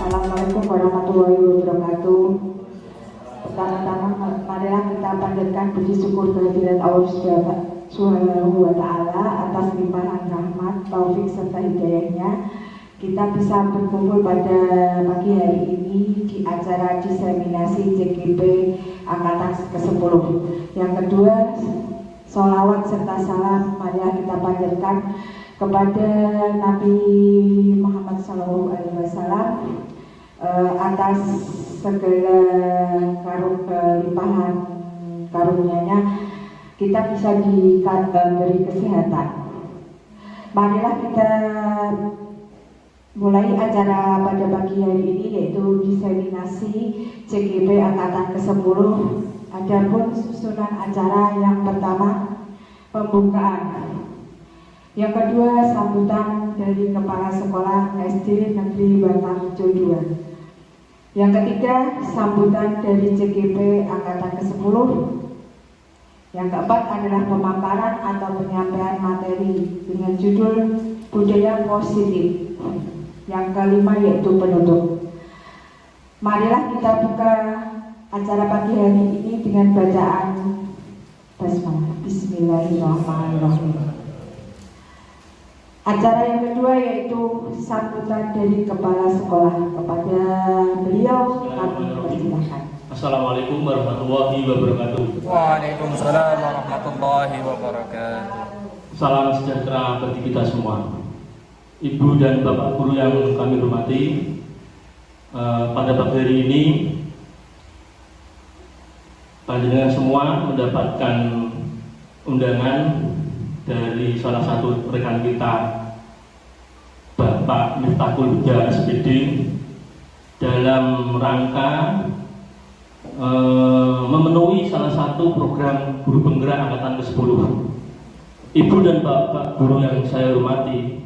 Assalamualaikum warahmatullahi wabarakatuh. Pertama-tama marilah kita panjatkan puji syukur kehadirat Allah Subhanahu wa Ta'ala atas limpahan rahmat, taufik serta hidayahnya. Kita bisa berkumpul pada pagi hari ini di acara diseminasi CGP Angkatan ke-10. Yang kedua, sholawat serta salam marilah kita panjatkan kepada Nabi Muhammad SAW atas segala limpahan karunia-Nya kita bisa diberi kesehatan. Marilah kita mulai acara pada pagi hari ini, yaitu diseminasi CGP Angkatan ke-10. Adapun susunan acara yang pertama pembukaan, yang kedua sambutan dari Kepala Sekolah SD Negeri Batarjo II, yang ketiga sambutan dari CGP Angkatan ke-10, yang keempat adalah pemaparan atau penyampaian materi dengan judul budaya positif, yang kelima yaitu penutup. Marilah kita buka acara pagi hari ini dengan bacaan basmalah. Bismillahirrahmanirrahim. Acara yang kedua yaitu sambutan dari Kepala Sekolah. Kepada beliau kami persilakan. Assalamualaikum warahmatullahi wabarakatuh. Waalaikumsalam warahmatullahi wabarakatuh. Salam sejahtera bagi kita semua. Ibu dan Bapak Guru yang kami hormati, pada pagi hari ini panjenengan semua mendapatkan undangan dari salah satu rekan kita, Bapak Miftahul Huda SPD, dalam rangka memenuhi salah satu program guru penggerak angkatan ke-10. Ibu dan Bapak Guru yang saya hormati,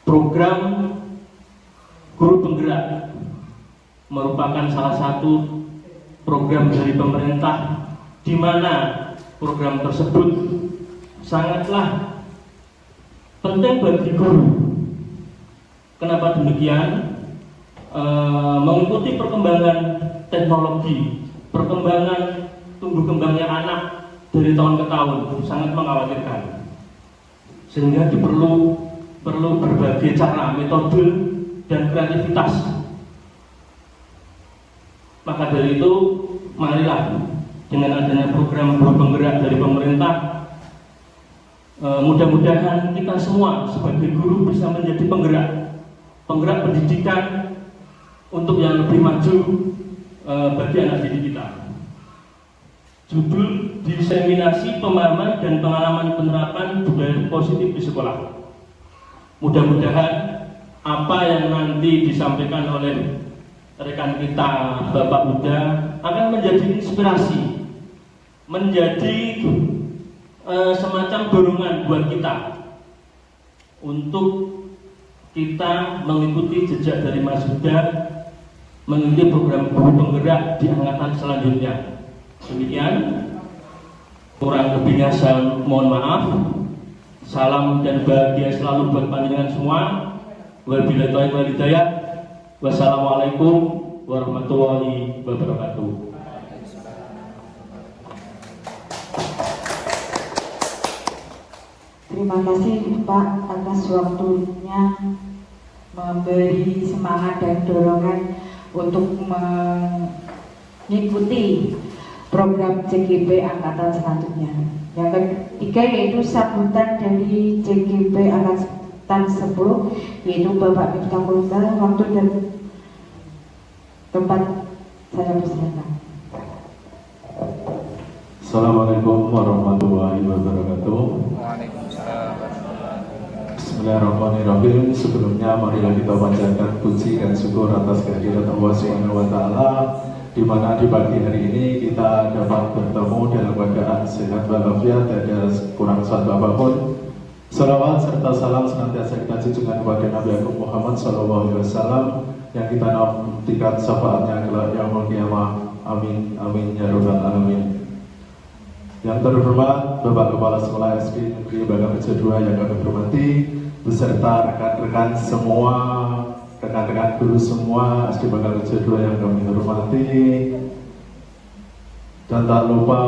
program guru penggerak merupakan salah satu program dari pemerintah, di mana program tersebut sangatlah penting bagi guru. Kenapa demikian? Mengikuti perkembangan teknologi, perkembangan tumbuh kembangnya anak dari tahun ke tahun sangat mengkhawatirkan, sehingga perlu berbagai cara, metode, dan kreativitas. Maka dari itu, marilah dengan adanya program guru penggerak dari pemerintah, mudah-mudahan kita semua sebagai guru bisa menjadi penggerak pendidikan untuk yang lebih maju bagi anak didik kita. Judul diseminasi pemahaman dan pengalaman penerapan budaya positif di sekolah. Mudah-mudahan apa yang nanti disampaikan oleh rekan kita Bapak Huda akan menjadi inspirasi, menjadi semacam dorongan buat kita untuk kita mengikuti jejak dari Mas Huda, mengikuti program guru penggerak di angkatan selanjutnya. Demikian, kurang lebihnya saya mohon maaf. Salam dan bahagia selalu buat panjenengan semua. Wabillahi taufiq wal hidayah. Wassalamualaikum warahmatullahi wabarakatuh. Terima kasih Pak atas waktunya memberi semangat dan dorongan untuk mengikuti program CGP Angkatan selanjutnya. Yang ketiga yaitu sambutan dari CGP Angkatan 10, yaitu Bapak Miftahul Huda. Waktu dan tempat saya persilakan. Assalamualaikum warahmatullahi wabarakatuh. Bismillahirrahmanirrahim. Sebelumnya marilah kita panjatkan puji dan syukur atas kehadirat Allah Subhanahu wa Ta'ala, di mana di pagi hari ini kita dapat bertemu dalam keadaan sehat walafiat, tidak ada kurang suatu apapun. Salawat serta salam senantiasa kita junjungan kepada Nabi Agung Muhammad SAW, yang kita nantikan syafaatnya kelak yaumul qiyamah. Amin amin ya rabbal alamin. Yang terhormat Bapak Kepala Sekolah SD Negeri Batarjo II yang kami hormati, beserta rekan-rekan semua rekan-rekan guru semua SD Bangkarejo 2 yang kami hormati, dan tak lupa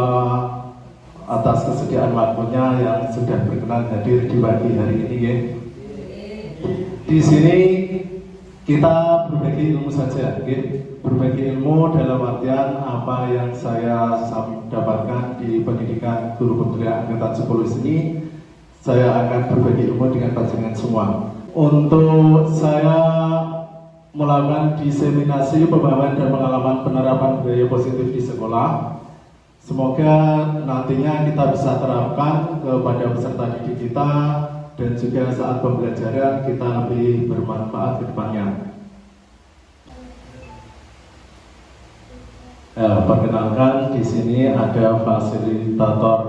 atas kesediaan waktunya yang sudah berkenan hadir di pagi hari ini ya. Di sini kita berbagi ilmu saja, ya. Berbagi ilmu dalam artian apa yang saya dapatkan di pendidikan guru pemberdayaan angkatan 10 ini, saya akan berbagi ilmu dengan panjenengan semua. Untuk saya melakukan diseminasi pemahaman dan pengalaman penerapan budaya positif di sekolah, semoga nantinya kita bisa terapkan kepada peserta didik kita dan juga saat pembelajaran kita lebih bermanfaat ke depannya. Perkenalkan, di sini ada fasilitator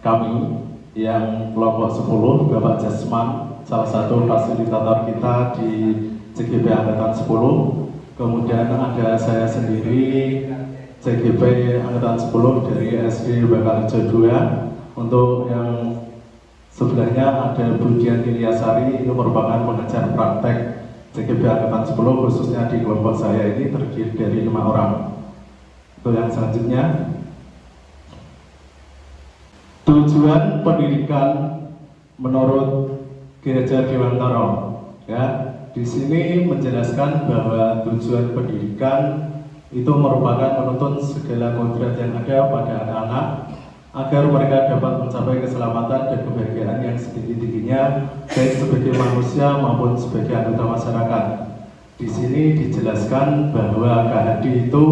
kami yang kelompok 10, Bapak Jasman, salah satu fasilitator kita di CGP Angkatan 10. Kemudian ada saya sendiri, CGP Angkatan 10 dari SD Bangkarejo 2. Untuk yang sebelahnya ada Bu Dian Ilyasari, ini merupakan pengajar praktek CGP Angkatan 10, khususnya di kelompok saya ini terdiri dari 5 orang. Untuk yang selanjutnya, tujuan pendidikan menurut Ki Hajar Dewantara, ya, di sini menjelaskan bahwa tujuan pendidikan itu merupakan menuntun segala kodrat yang ada pada anak-anak agar mereka dapat mencapai keselamatan dan kebahagiaan yang setinggi-tingginya baik sebagai manusia maupun sebagai anggota masyarakat. Di sini dijelaskan bahwa KHD itu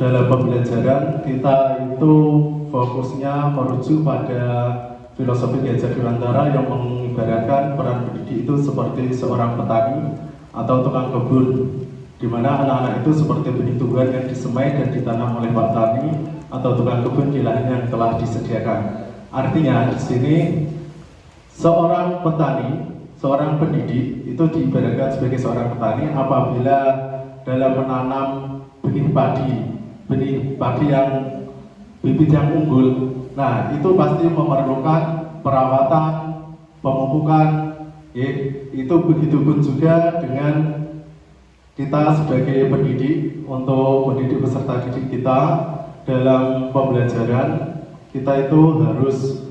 dalam pembelajaran kita itu fokusnya merujuk pada filosofi Ki Hajar Dewantara yang mengibaratkan peran pendidik itu seperti seorang petani atau tukang kebun, di mana anak-anak itu seperti benih tumbuhan yang disemai dan ditanam oleh Pak Tani atau tukang kebun di lahan yang telah disediakan. Artinya di sini seorang petani, seorang pendidik itu diibaratkan sebagai seorang petani apabila dalam menanam benih padi yang bibit yang unggul. Nah, itu pasti memerlukan perawatan, pemupukan, ya. Itu begitu pun juga dengan kita sebagai pendidik, untuk mendidik peserta didik kita dalam pembelajaran, kita itu harus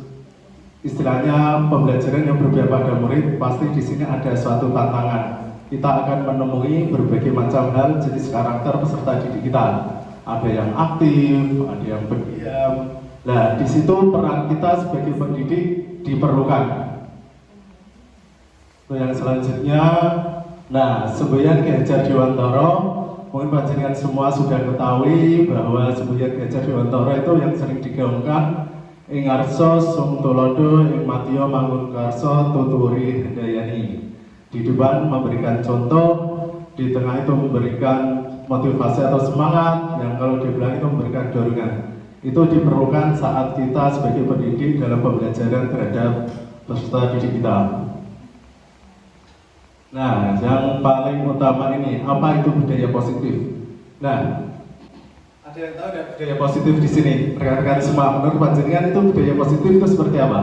istilahnya pembelajaran yang berbeda pada murid. Pasti di sini ada suatu tantangan. Kita akan menemui berbagai macam hal jenis karakter peserta didik kita. Ada yang aktif, ada yang pendiam. Nah, di situ peran kita sebagai pendidik diperlukan. Yang selanjutnya, nah, semboyan Ki Hajar Dewantara, mungkin panjenengan semua sudah ketahui bahwa semboyan Ki Hajar Dewantara itu yang sering digaungkan ing arsa sung tulodo ing matiyo mangunkarso tuturi hendayani. Di depan memberikan contoh, di tengah itu memberikan motivasi atau semangat, yang kalau di belakang itu memberikan dorongan. Itu diperlukan saat kita sebagai pendidik dalam pembelajaran terhadap peserta didik kita. Nah, yang paling utama ini, apa itu budaya positif? Nah, ada yang tahu nggak budaya positif di sini? Rekan-rekan semua, menurut panjenengan itu budaya positif itu seperti apa?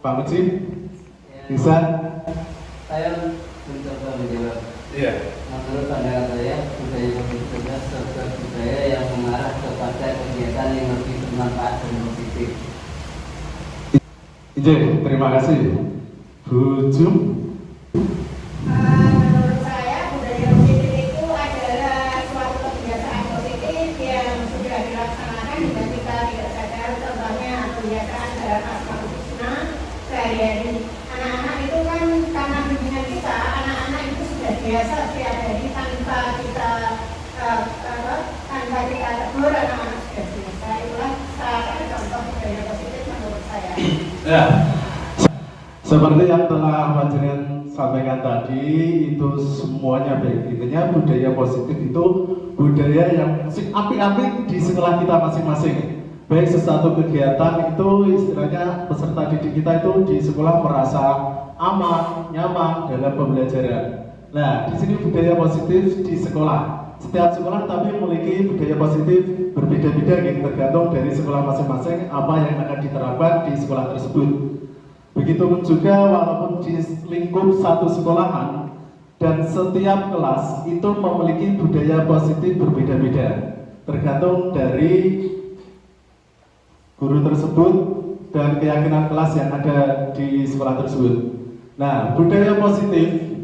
Pak Mujib? Bisa? Saya mencoba menjawab. Iya. Menurut pandangan saya, budaya positif adalah sebuah budaya yang mengarah kepada kegiatan yang lebih bermanfaat dan positif. Ije, terima kasih. Bu Jum. Menurut saya, budaya positif itu adalah suatu kebiasaan positif yang sudah dilaksanakan hingga kita tidak sadar, contohnya kebiasaan dalam asma husna sehari-hari. Anak-anak itu kan karena bimbingan kita, anak-anak itu sudah biasa setiap hari tanpa kita tegur, anak-anak sudah biasa. Itulah salah contoh budaya positif menurut saya. Ya. Seperti yang telah panjenengan sampaikan tadi, itu semuanya baik. Intinya budaya positif itu budaya yang apik-apik di sekolah kita masing-masing. Baik sesuatu kegiatan itu istilahnya peserta didik kita itu di sekolah merasa aman, nyaman dalam pembelajaran. Nah, di sini budaya positif di sekolah. Setiap sekolah tapi memiliki budaya positif berbeda-beda, tergantung dari sekolah masing-masing apa yang akan diterapkan di sekolah tersebut. Begitupun juga walaupun di lingkup satu sekolahan dan setiap kelas itu memiliki budaya positif berbeda-beda, tergantung dari guru tersebut dan keyakinan kelas yang ada di sekolah tersebut. Nah, budaya positif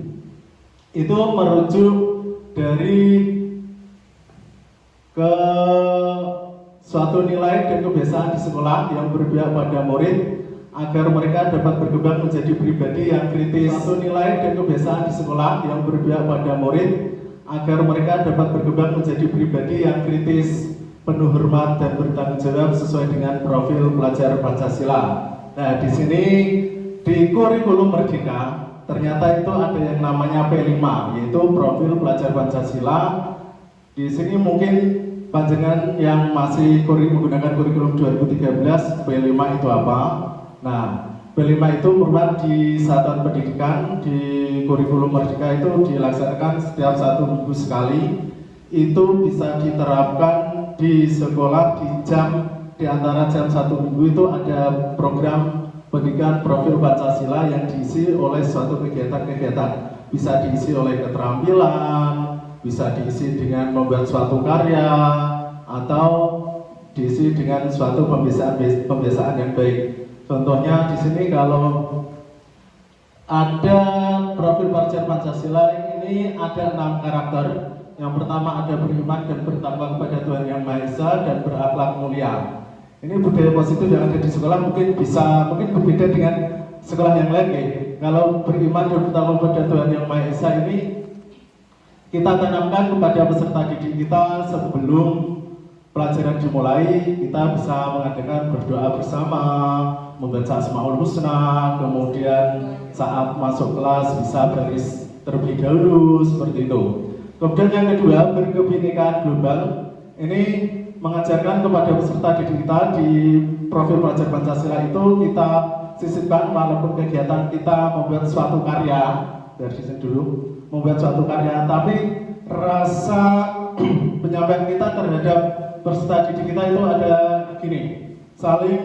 itu merujuk dari ke suatu nilai dan kebiasaan di sekolah yang berpihak pada murid agar mereka dapat berkembang menjadi pribadi yang kritis. Suatu nilai dan kebiasaan di sekolah yang berpihak pada murid agar mereka dapat berkembang menjadi pribadi yang kritis, penuh hormat dan bertanggung jawab sesuai dengan profil pelajar Pancasila. Nah, di sini di kurikulum Merdeka ternyata itu ada yang namanya P5, yaitu profil pelajar Pancasila. Di sini mungkin panjenengan yang masih menggunakan kurikulum 2013, P5 itu apa? Nah, P5 itu merupakan di satuan pendidikan di kurikulum Merdeka itu dilaksanakan setiap 1 minggu sekali. Itu bisa diterapkan di sekolah di antara jam 1 minggu itu ada program pendidikan profil Pancasila yang diisi oleh suatu kegiatan-kegiatan. Bisa diisi oleh keterampilan, bisa diisi dengan membuat suatu karya, atau diisi dengan suatu pembiasaan yang baik. Contohnya di sini kalau ada profil pelajar Pancasila ini ada 6 karakter. Yang pertama ada beriman dan bertakwa kepada Tuhan Yang Maha Esa dan berakhlak mulia. Ini budaya positif yang ada di sekolah mungkin berbeda dengan sekolah yang lain. Kalau beriman dan bertakwa kepada Tuhan Yang Maha Esa ini kita tanamkan kepada peserta didik kita sebelum pelajaran dimulai. Kita bisa mengadakan berdoa bersama, membaca Asmaul Husna, kemudian saat masuk kelas bisa baris terlebih dahulu seperti itu. Kemudian yang kedua, berkebinekaan global. Ini mengajarkan kepada peserta didik kita di profil pelajar Pancasila itu kita sisipkan walaupun kegiatan kita membuat suatu karya, dari sini dulu, membuat suatu karya, tapi rasa penyampaian kita terhadap peserta didik kita itu ada gini, saling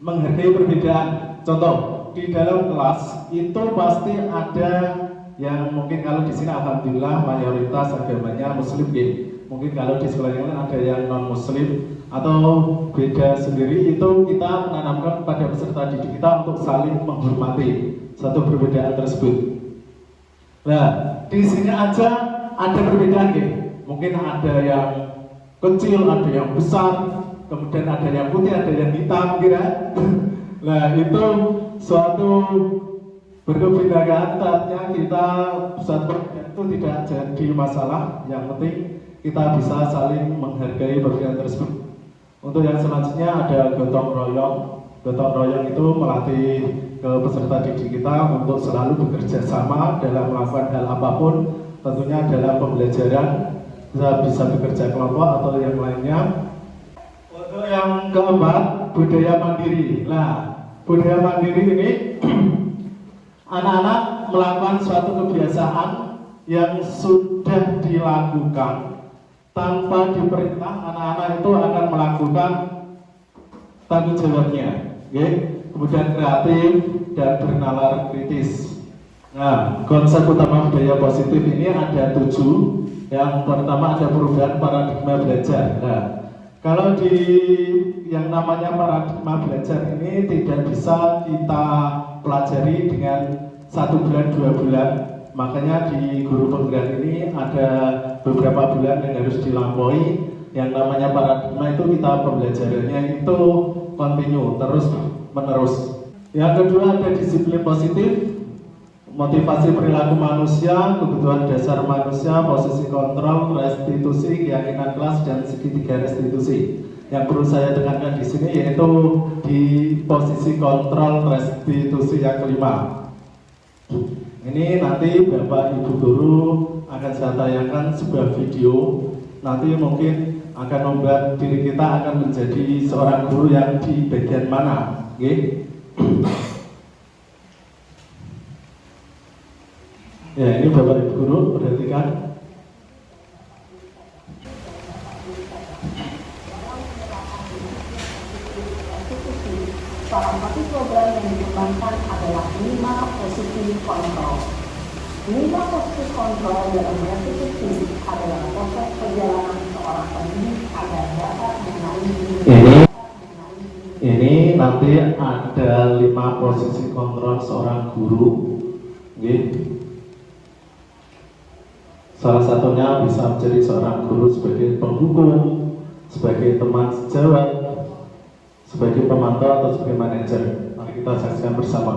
menghargai perbedaan. Contoh, di dalam kelas itu pasti ada yang mungkin kalau di sini alhamdulillah mayoritas agamanya Muslim, mungkin kalau di sekolah yang lain ada yang non Muslim atau beda sendiri. Itu kita menanamkan pada peserta didik kita untuk saling menghormati satu perbedaan tersebut. Nah, di sini aja ada perbedaan, mungkin ada yang kecil, ada yang besar, kemudian ada yang putih, ada yang hitam, kira. Nah, itu suatu berkebinekaan, artinya kita suatu itu tidak jadi masalah. Yang penting kita bisa saling menghargai perbedaan tersebut. Untuk yang selanjutnya ada gotong royong. Gotong royong itu melatih ke peserta didik kita untuk selalu bekerja sama dalam melakukan hal apapun, tentunya dalam pembelajaran. Bisa bekerja kelompok atau yang lainnya. Untuk yang keempat, budaya mandiri. Nah, budaya mandiri ini anak-anak melakukan suatu kebiasaan yang sudah dilakukan tanpa diperintah. Anak-anak itu akan melakukan tanggung jawabnya, kemudian kreatif dan bernalar kritis. Nah, konsep utama budaya positif ini ada 7. Yang pertama ada perubahan paradigma belajar. Nah, kalau di yang namanya paradigma belajar ini tidak bisa kita pelajari dengan 1 bulan 2 bulan. Makanya di guru penggerak ini ada beberapa bulan yang harus dilampaui. Yang namanya paradigma itu kita pembelajarannya itu continue, terus menerus. Yang kedua ada disiplin positif. Motivasi perilaku manusia, kebutuhan dasar manusia, posisi kontrol, restitusi, keyakinan kelas, dan segitiga restitusi. Yang perlu saya tekankan di sini yaitu di posisi kontrol restitusi yang kelima. Ini nanti Bapak Ibu Guru akan saya tayangkan sebuah video. Nanti mungkin akan membuat diri kita akan menjadi seorang guru yang di bagian mana, Ya, ini Bapak Ibu Guru, perhatikan. Pak, program yang dikembangkan adalah 5 posisi kontrol. 5 posisi kontrol dalam restitusi adalah proses perjalanan seorang pendidik agar dapat mengenali ini nanti ada 5 posisi kontrol seorang guru. Salah satunya bisa menjadi seorang guru sebagai penghukum, sebagai teman sejawat, sebagai pemantau atau sebagai manajer. Mari kita saksikan bersama.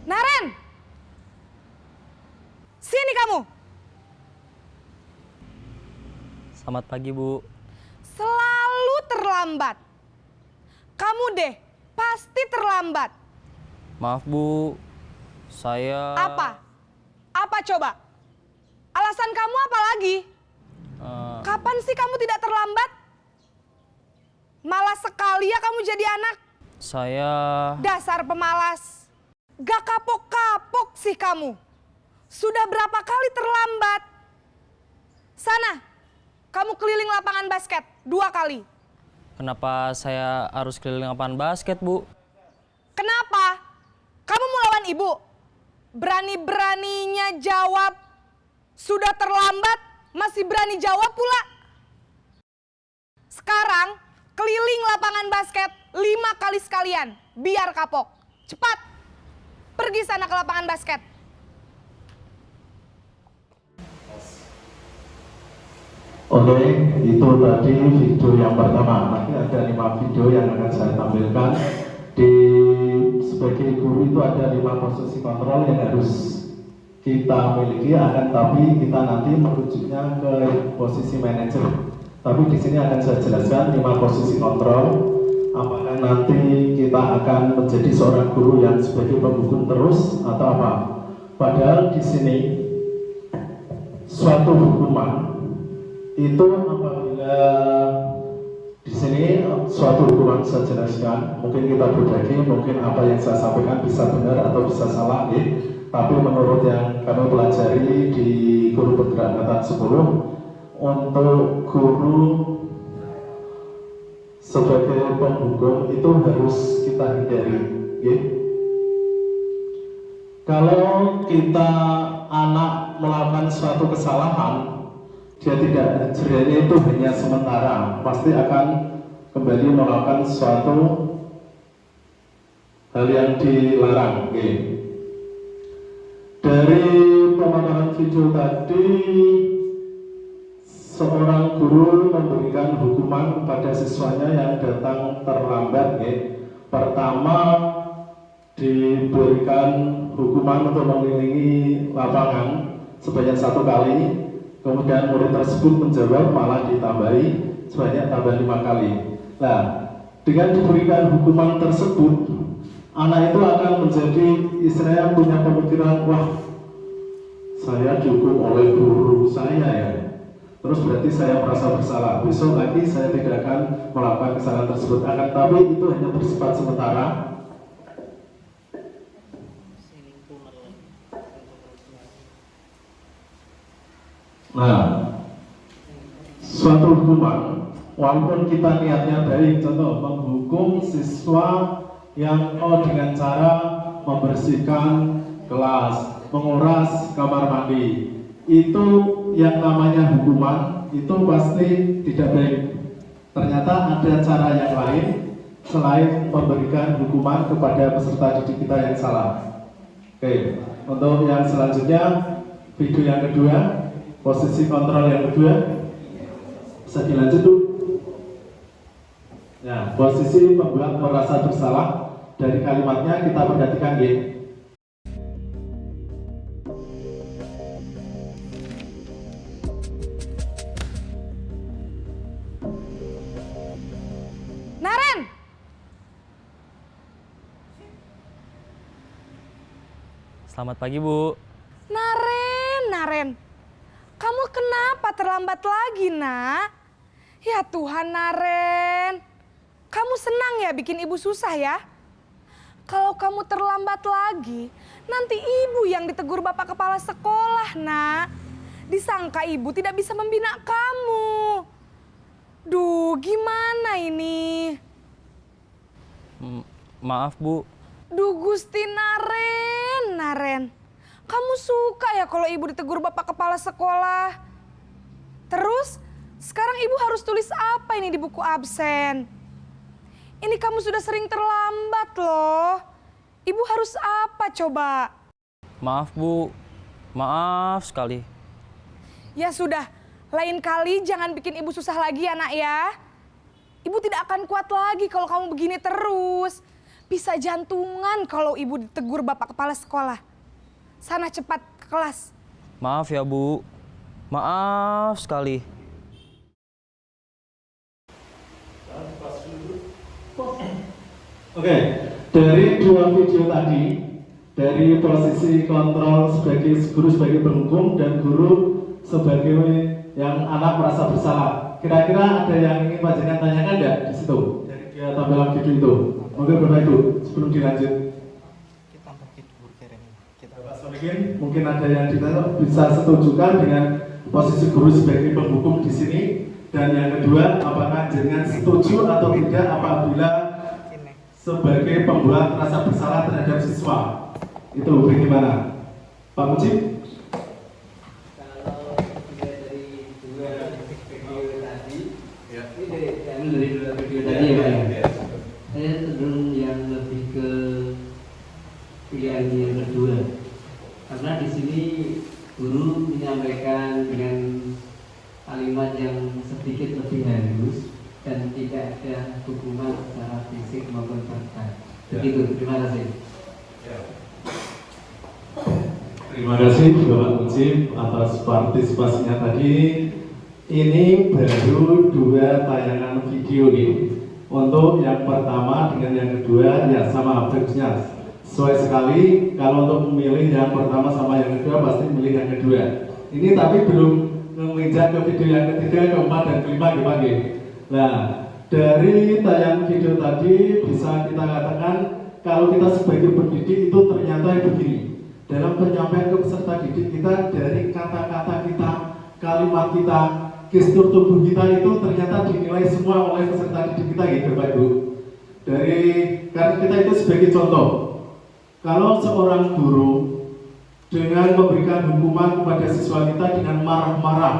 Naren! Sini kamu! Selamat pagi, Bu. Selalu terlambat. Kamu deh, pasti terlambat. Maaf, Bu. Saya... Apa? Apa coba? Alasan kamu apa lagi? Kapan sih kamu tidak terlambat? Malas sekali ya kamu jadi anak. Saya... Dasar pemalas. Gak kapok-kapok sih kamu. Sudah berapa kali terlambat? Sana, kamu keliling lapangan basket 2 kali. Kenapa saya harus keliling lapangan basket, Bu? Kenapa? Kamu mau lawan ibu? Berani-beraninya jawab. Sudah terlambat, masih berani jawab pula. Sekarang, keliling lapangan basket 5 kali sekalian. Biar kapok. Cepat! Pergi sana ke lapangan basket. Oke, itu tadi video yang pertama. Nanti ada 5 video yang akan saya tampilkan. Sebagai guru itu ada 5 posisi kontrol yang harus kita miliki, tapi kita nanti merujuknya ke posisi manajer. Tapi di sini akan saya jelaskan 5 posisi kontrol. Apakah nanti kita akan menjadi seorang guru yang sebagai penghukum terus atau apa? Padahal di sini suatu hukuman itu apabila di sini suatu hukuman saya jelaskan, mungkin kita berbagi, mungkin apa yang saya sampaikan bisa benar atau bisa salah, tapi menurut yang kami pelajari di guru bergerak angkatan 10, untuk guru sebagai penghukum itu harus kita hindari. Kalau kita anak melakukan suatu kesalahan, dia tidak jerahnya itu hanya sementara, pasti akan kembali melakukan suatu hal yang dilarang. Dari pemaparan video tadi, seorang guru memberikan hukuman kepada siswanya yang datang terlambat. Pertama, diberikan hukuman untuk mengelilingi lapangan sebanyak 1 kali. Kemudian murid tersebut menjawab, malah ditambahi sebanyak tambah 5 kali. Nah, dengan diberikan hukuman tersebut, anak itu akan menjadi istilahnya punya pemikiran, wah, saya dihukum oleh guru saya ya. Terus berarti saya merasa bersalah. Besok lagi saya tidak akan melakukan kesalahan tersebut. Tapi itu hanya bersifat sementara. Nah, suatu hukuman, walaupun kita niatnya baik, contoh menghukum siswa yang dengan cara membersihkan kelas, menguras kamar mandi, itu yang namanya hukuman itu pasti tidak baik. Ternyata ada cara yang lain selain memberikan hukuman kepada peserta didik kita yang salah. Oke, untuk yang selanjutnya, video yang kedua, posisi kontrol yang kedua. Bisa dilanjut tuh. Ya, posisi pembuat merasa bersalah dari kalimatnya kita perhatikan ya. Naren! Selamat pagi, Bu. Naren. Kamu kenapa terlambat lagi, Nak? Ya Tuhan, Naren. Kamu senang ya bikin ibu susah ya? Kalau kamu terlambat lagi, nanti ibu yang ditegur bapak kepala sekolah, Nak. Disangka ibu tidak bisa membina kamu. Duh, gimana ini? Maaf, Bu. Duh, Gusti Naren. Kamu suka ya kalau ibu ditegur bapak kepala sekolah? Terus, sekarang ibu harus tulis apa ini di buku absen? Ini kamu sudah sering terlambat loh. Ibu harus apa coba? Maaf, Bu. Maaf sekali. Ya sudah, lain kali jangan bikin ibu susah lagi ya, Nak ya. Ibu tidak akan kuat lagi kalau kamu begini terus. Bisa jantungan kalau ibu ditegur bapak kepala sekolah. Sana cepat ke kelas. Maaf ya, Bu. Maaf sekali. Oke, dari dua video tadi, dari posisi kontrol sebagai guru sebagai penghukum dan guru sebagai yang anak merasa bersalah. Kira-kira ada yang ingin panjenengan tanyakan nggak di situ dari dia tampilan video itu? Mungkin Bapak Ibu sebelum dilanjut. Mungkin ada yang bisa setujukan dengan posisi guru sebagai penghukum di sini. Dan yang kedua, apakah jenengan setuju atau tidak apabila sebagai pembuat rasa bersalah terhadap siswa? Itu bagaimana, Pak Mujib? Kalau dilihat dari dua video tadi, ini dari dua video tadi ya Pak ya. Saya cenderung yang lebih ke pilihan yang kedua. Karena di sini guru menyampaikan dengan kalimat yang sedikit lebih halus dan tidak ada hukuman secara fisik maupun verbal. Begitu, terima kasih. Terima kasih Bapak Mujib atas partisipasinya tadi. Ini baru dua tayangan video nih. Untuk yang pertama dengan yang kedua ya sama bagusnya. Sesuai sekali kalau untuk memilih yang pertama sama yang kedua pasti memilih yang kedua. Ini tapi belum menginjak ke video yang ketiga, keempat dan kelima gimana? Nah, dari tayangan video tadi bisa kita katakan kalau kita sebagai pendidik itu ternyata begini. Dalam penyampaian ke peserta didik kita dari kata-kata kita, kalimat kita, gestur tubuh kita itu ternyata dinilai semua oleh peserta didik kita gitu Bapak Ibu. Karena kita itu sebagai contoh. Kalau seorang guru dengan memberikan hukuman kepada siswa kita dengan marah-marah,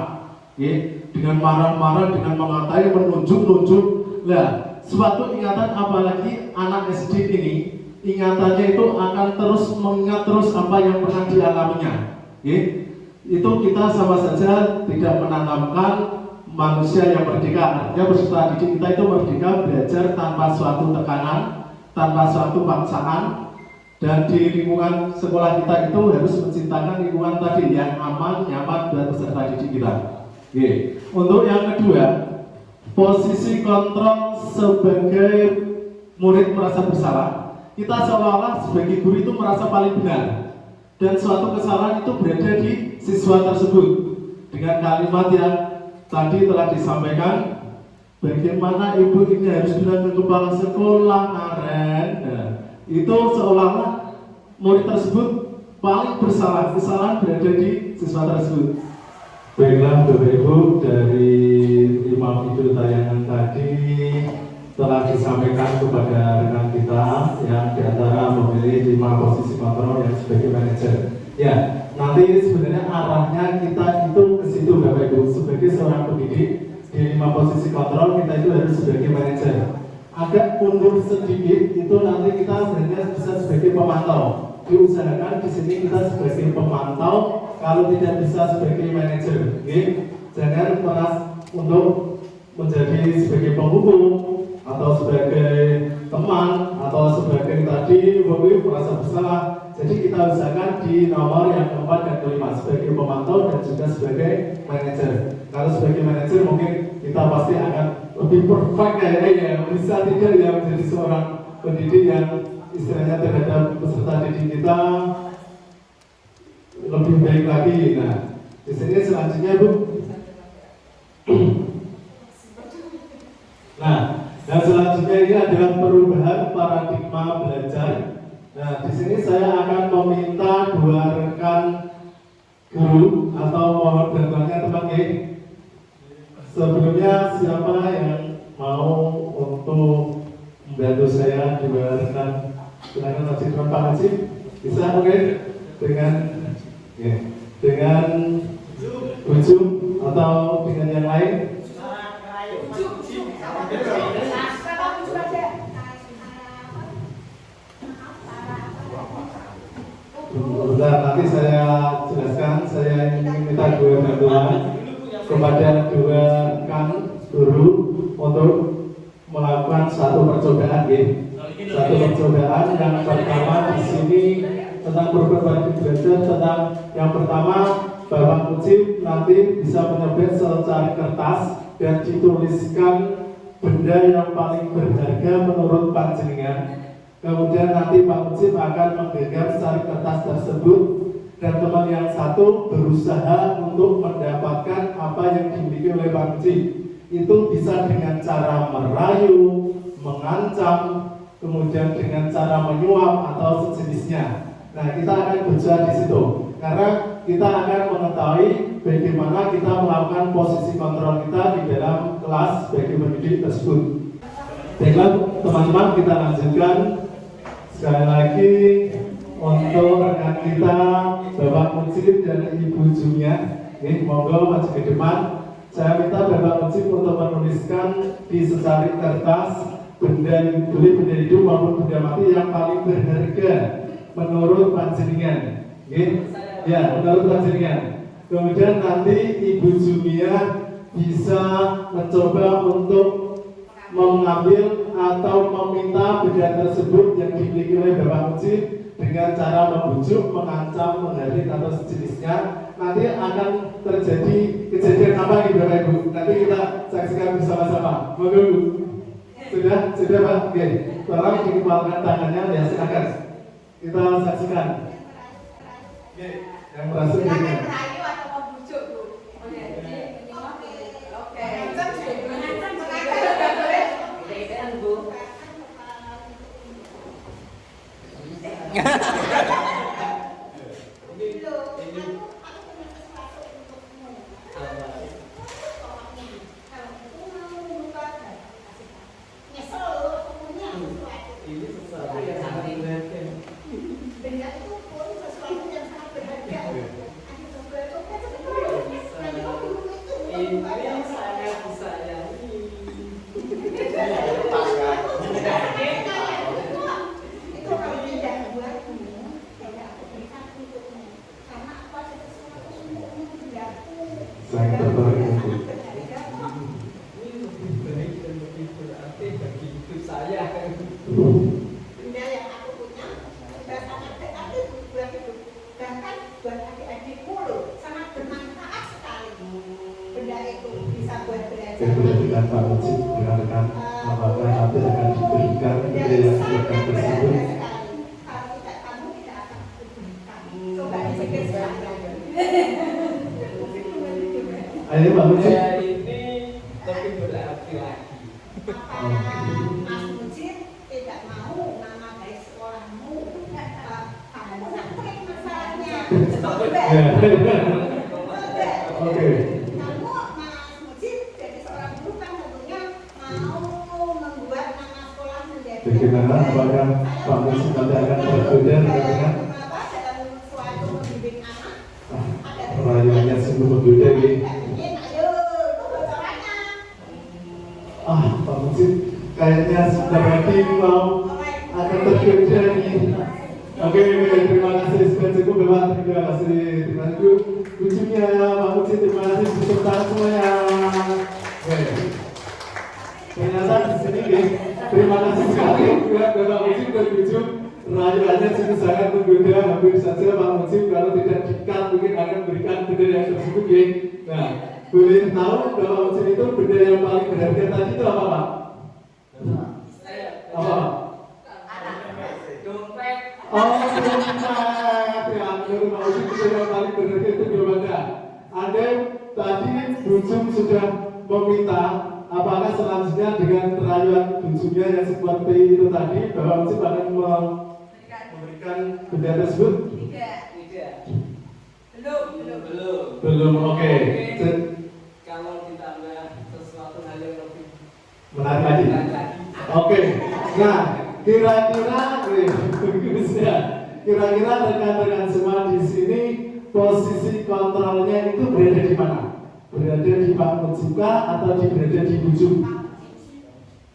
dengan marah-marah, dengan mengatai, menunjuk-nunjuk, lah suatu ingatan apalagi anak SD ini, ingatannya itu akan terus mengingat terus apa yang pernah dialaminya. Itu kita sama saja tidak menanamkan manusia yang merdeka. Artinya peserta didik kita itu merdeka belajar tanpa suatu tekanan, tanpa suatu paksaan. Dan di lingkungan sekolah kita itu harus menciptakan lingkungan tadi yang aman, nyaman buat peserta didik kita. Untuk yang kedua, posisi kontrol sebagai murid merasa bersalah. Kita seolah-olah sebagai guru itu merasa paling benar. Dan suatu kesalahan itu berada di siswa tersebut. Dengan kalimat yang tadi telah disampaikan, bagaimana ibu ini harus bilang ke kepala sekolah, Naren. Nah, itu seolah-olah murid tersebut paling bersalah, kesalahan berada di siswa tersebut. Baiklah Bapak Ibu, dari 5 video tayangan tadi telah disampaikan kepada rekan kita yang diantara memilih 5 posisi kontrol yang sebagai manajer. Ya, nanti sebenarnya arahnya kita itu ke situ Bapak Ibu. Sebagai seorang pendidik di 5 posisi kontrol kita itu harus sebagai manajer. Agak mundur sedikit itu nanti kita sebenarnya bisa sebagai pemantau. Diusahakan di sini kita sebagai pemantau, kalau tidak bisa sebagai manajer. Jangan pernah untuk menjadi sebagai penghubung atau sebagai teman atau sebagai tadi merasa bersalah. Jadi kita usahakan di nomor yang keempat dan kelima sebagai pemantau dan juga sebagai manajer. Kalau sebagai manajer mungkin kita pasti akan lebih perfect kayaknya, bisa tidak ya menjadi seorang pendidik yang istilahnya terhadap peserta didik kita lebih baik lagi. Nah, di sini selanjutnya Bu. Nah, dan selanjutnya ini adalah perubahan paradigma belajar. Nah, di sini saya akan meminta dua rekan guru atau mohon bantuannya teman G. Sebelumnya siapa yang mau untuk membantu saya dua rekan? Silakan Pak Cik, Pak Haji. Bisa oke? Dengan ujung atau dengan yang lain? Bentar, nanti saya jelaskan. Saya ingin minta dua bantuan kepada dua rekan guru untuk melakukan satu percobaan, satu percobaan. Yang pertama di sini tentang perubahan belajar. Tentang yang pertama, Bapak Mujib nanti bisa menyabet secari kertas dan dituliskan benda yang paling berharga menurut panjenengan. Kemudian nanti Pak Mujib akan menggenggam secari kertas tersebut dan teman yang satu berusaha untuk mendapatkan apa yang dimiliki oleh Pak Mujib. Itu bisa dengan cara merayu, mengancam, kemudian dengan cara menyuap atau sejenisnya. Nah, kita akan berusaha di situ karena kita akan mengetahui bagaimana kita melakukan posisi kontrol kita di dalam kelas sebagai pendidik tersebut. Baiklah teman-teman, kita lanjutkan. Sekali lagi untuk rekan kita Bapak Mujib dan Ibu Jumia, monggo maju ke depan. Saya minta Bapak Mujib untuk menuliskan di secari kertas benda hidup maupun benda mati yang paling berharga menurut panjenengan. Ya, menurut panjenengan. Kemudian nanti Ibu Jumia bisa mencoba untuk mengambil atau meminta benda tersebut yang dimiliki oleh Bapak Mujib dengan cara membujuk, mengancam, menghardik atau sejenisnya. Nanti akan terjadi kejadian apa nih Bapak Ibu? Nanti kita saksikan bersama-sama. Monggo Bu. Sudah Pak? Oke. Tolong dikepalkan tangannya, ya silakan. Kita saksikan. Oke. Yang berhasil ini. Dengan Pak Mujib dengarkan apakah nanti akan diberikan benda yang diberikan tersebut. Ayo Pak Mujib. Ini lebih berarti lagi. Mas Mujib tidak mau nama baik sekolahmu. Kamu nak trik masalahnya. Oke. Bagaimana apakah Pak Mujib nanti akan berbeda dengan rayuannya sungguh berbeda ini. Pak Mujib kayaknya sebentar lagi mau akan berbeda nih. Oke, terima kasih sudah cukup Bapak. Terima kasih ujungnya Pak Mujib, terima kasih beserta semuanya. Oke. Ternyata di sini nih, terima kasih sekali buat Bapak Mujib dan Buju. Rayuannya sungguh sangat menggoda, hampir saja Pak Mujib kalau tidak dikat mungkin akan berikan benda yang tersebut ya. Nah, boleh tahu Bapak Mujib itu benda yang paling berharga tadi itu apa Pak? Apa? Dompet. Oh, dompet. Ya, menurut Pak Mujib benda yang paling berharga itu dompet. Anda tadi Bujum sudah meminta apakah selanjutnya dengan rayuan Bujumnya yang seperti itu tadi Bapak Mujib akan memberikan benda tersebut? Tidak. Belum, oke. Kalau ditambah sesuatu hal yang lebih Menarik lagi. Oke. Nah, kira-kira rekan-rekan semua di sini posisi kontrolnya itu berada di mana? Berada di Pak Mujib atau berada di Bujum?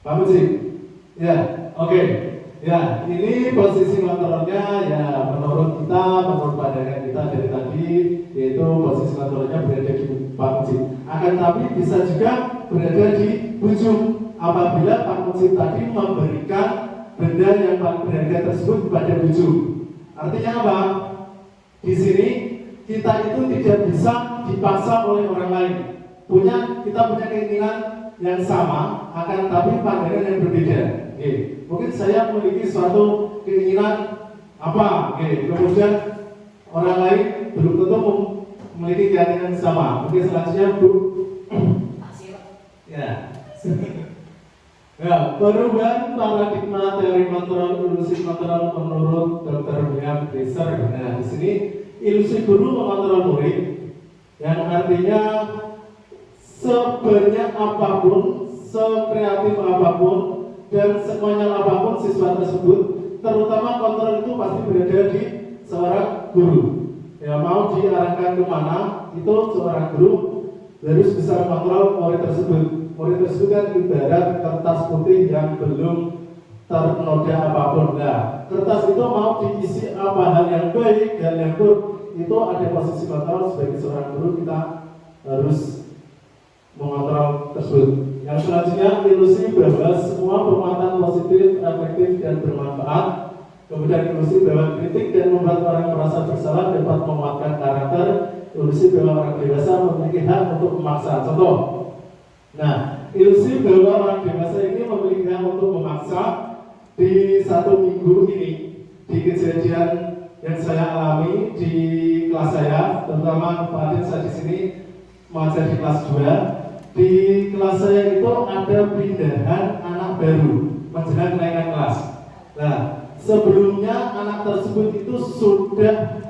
Pak Mujib? Ya, oke. Ya, ini posisi kontrolnya ya menurut kita, menurut pandangan kita dari tadi, yaitu posisi kontrolnya berada di Pak Mujib. Akan tapi bisa juga berada di Bujum apabila Pak Mujib tadi memberikan benda yang paling berharga tersebut kepada Bujum. Artinya apa? Di sini kita itu tidak bisa dipaksa oleh orang lain. Kita punya keinginan yang sama, akan tapi pandangan yang berbeda. Mungkin saya memiliki suatu keinginan apa, kemudian orang lain belum tentu memiliki keinginan yang sama. Mungkin selanjutnya Bu. Ya. Ya, perubahan paradigma teori kontrol, ilusi kontrol menurut Dr. William Glaser. Nah, di sini ilusi guru mengontrol murid, yang artinya sebanyak apapun, sekreatif apapun, dan sekonyol apapun siswa tersebut, terutama kontrol itu pasti berada di seorang guru. Ya, mau diarahkan kemana, itu seorang guru harus bisa mengontrol murid tersebut. Murid tersebut kan ibarat kertas putih yang belum ternoda apapun. Nah, kertas itu mau diisi apa hal yang baik dan yang buruk, itu ada posisi kontrol. Sebagai seorang guru kita harus mengontrol tersebut. Yang selanjutnya, ilusi bahwa semua permuatan positif, efektif, dan bermanfaat. Kemudian ilusi bahwa kritik dan membuat orang merasa bersalah dapat menguatkan karakter. Ilusi bahwa orang dewasa memiliki hak untuk memaksa. Contoh. Nah, ilusi bahwa orang dewasa ini memiliki hak untuk memaksa. Di 1 minggu ini, di kejadian yang saya alami di kelas saya, terutama Pak Adin saya di sini mengajar di kelas 2. Di kelas saya itu ada pindahan anak baru menjelang kenaikan kelas. Nah, sebelumnya anak tersebut itu sudah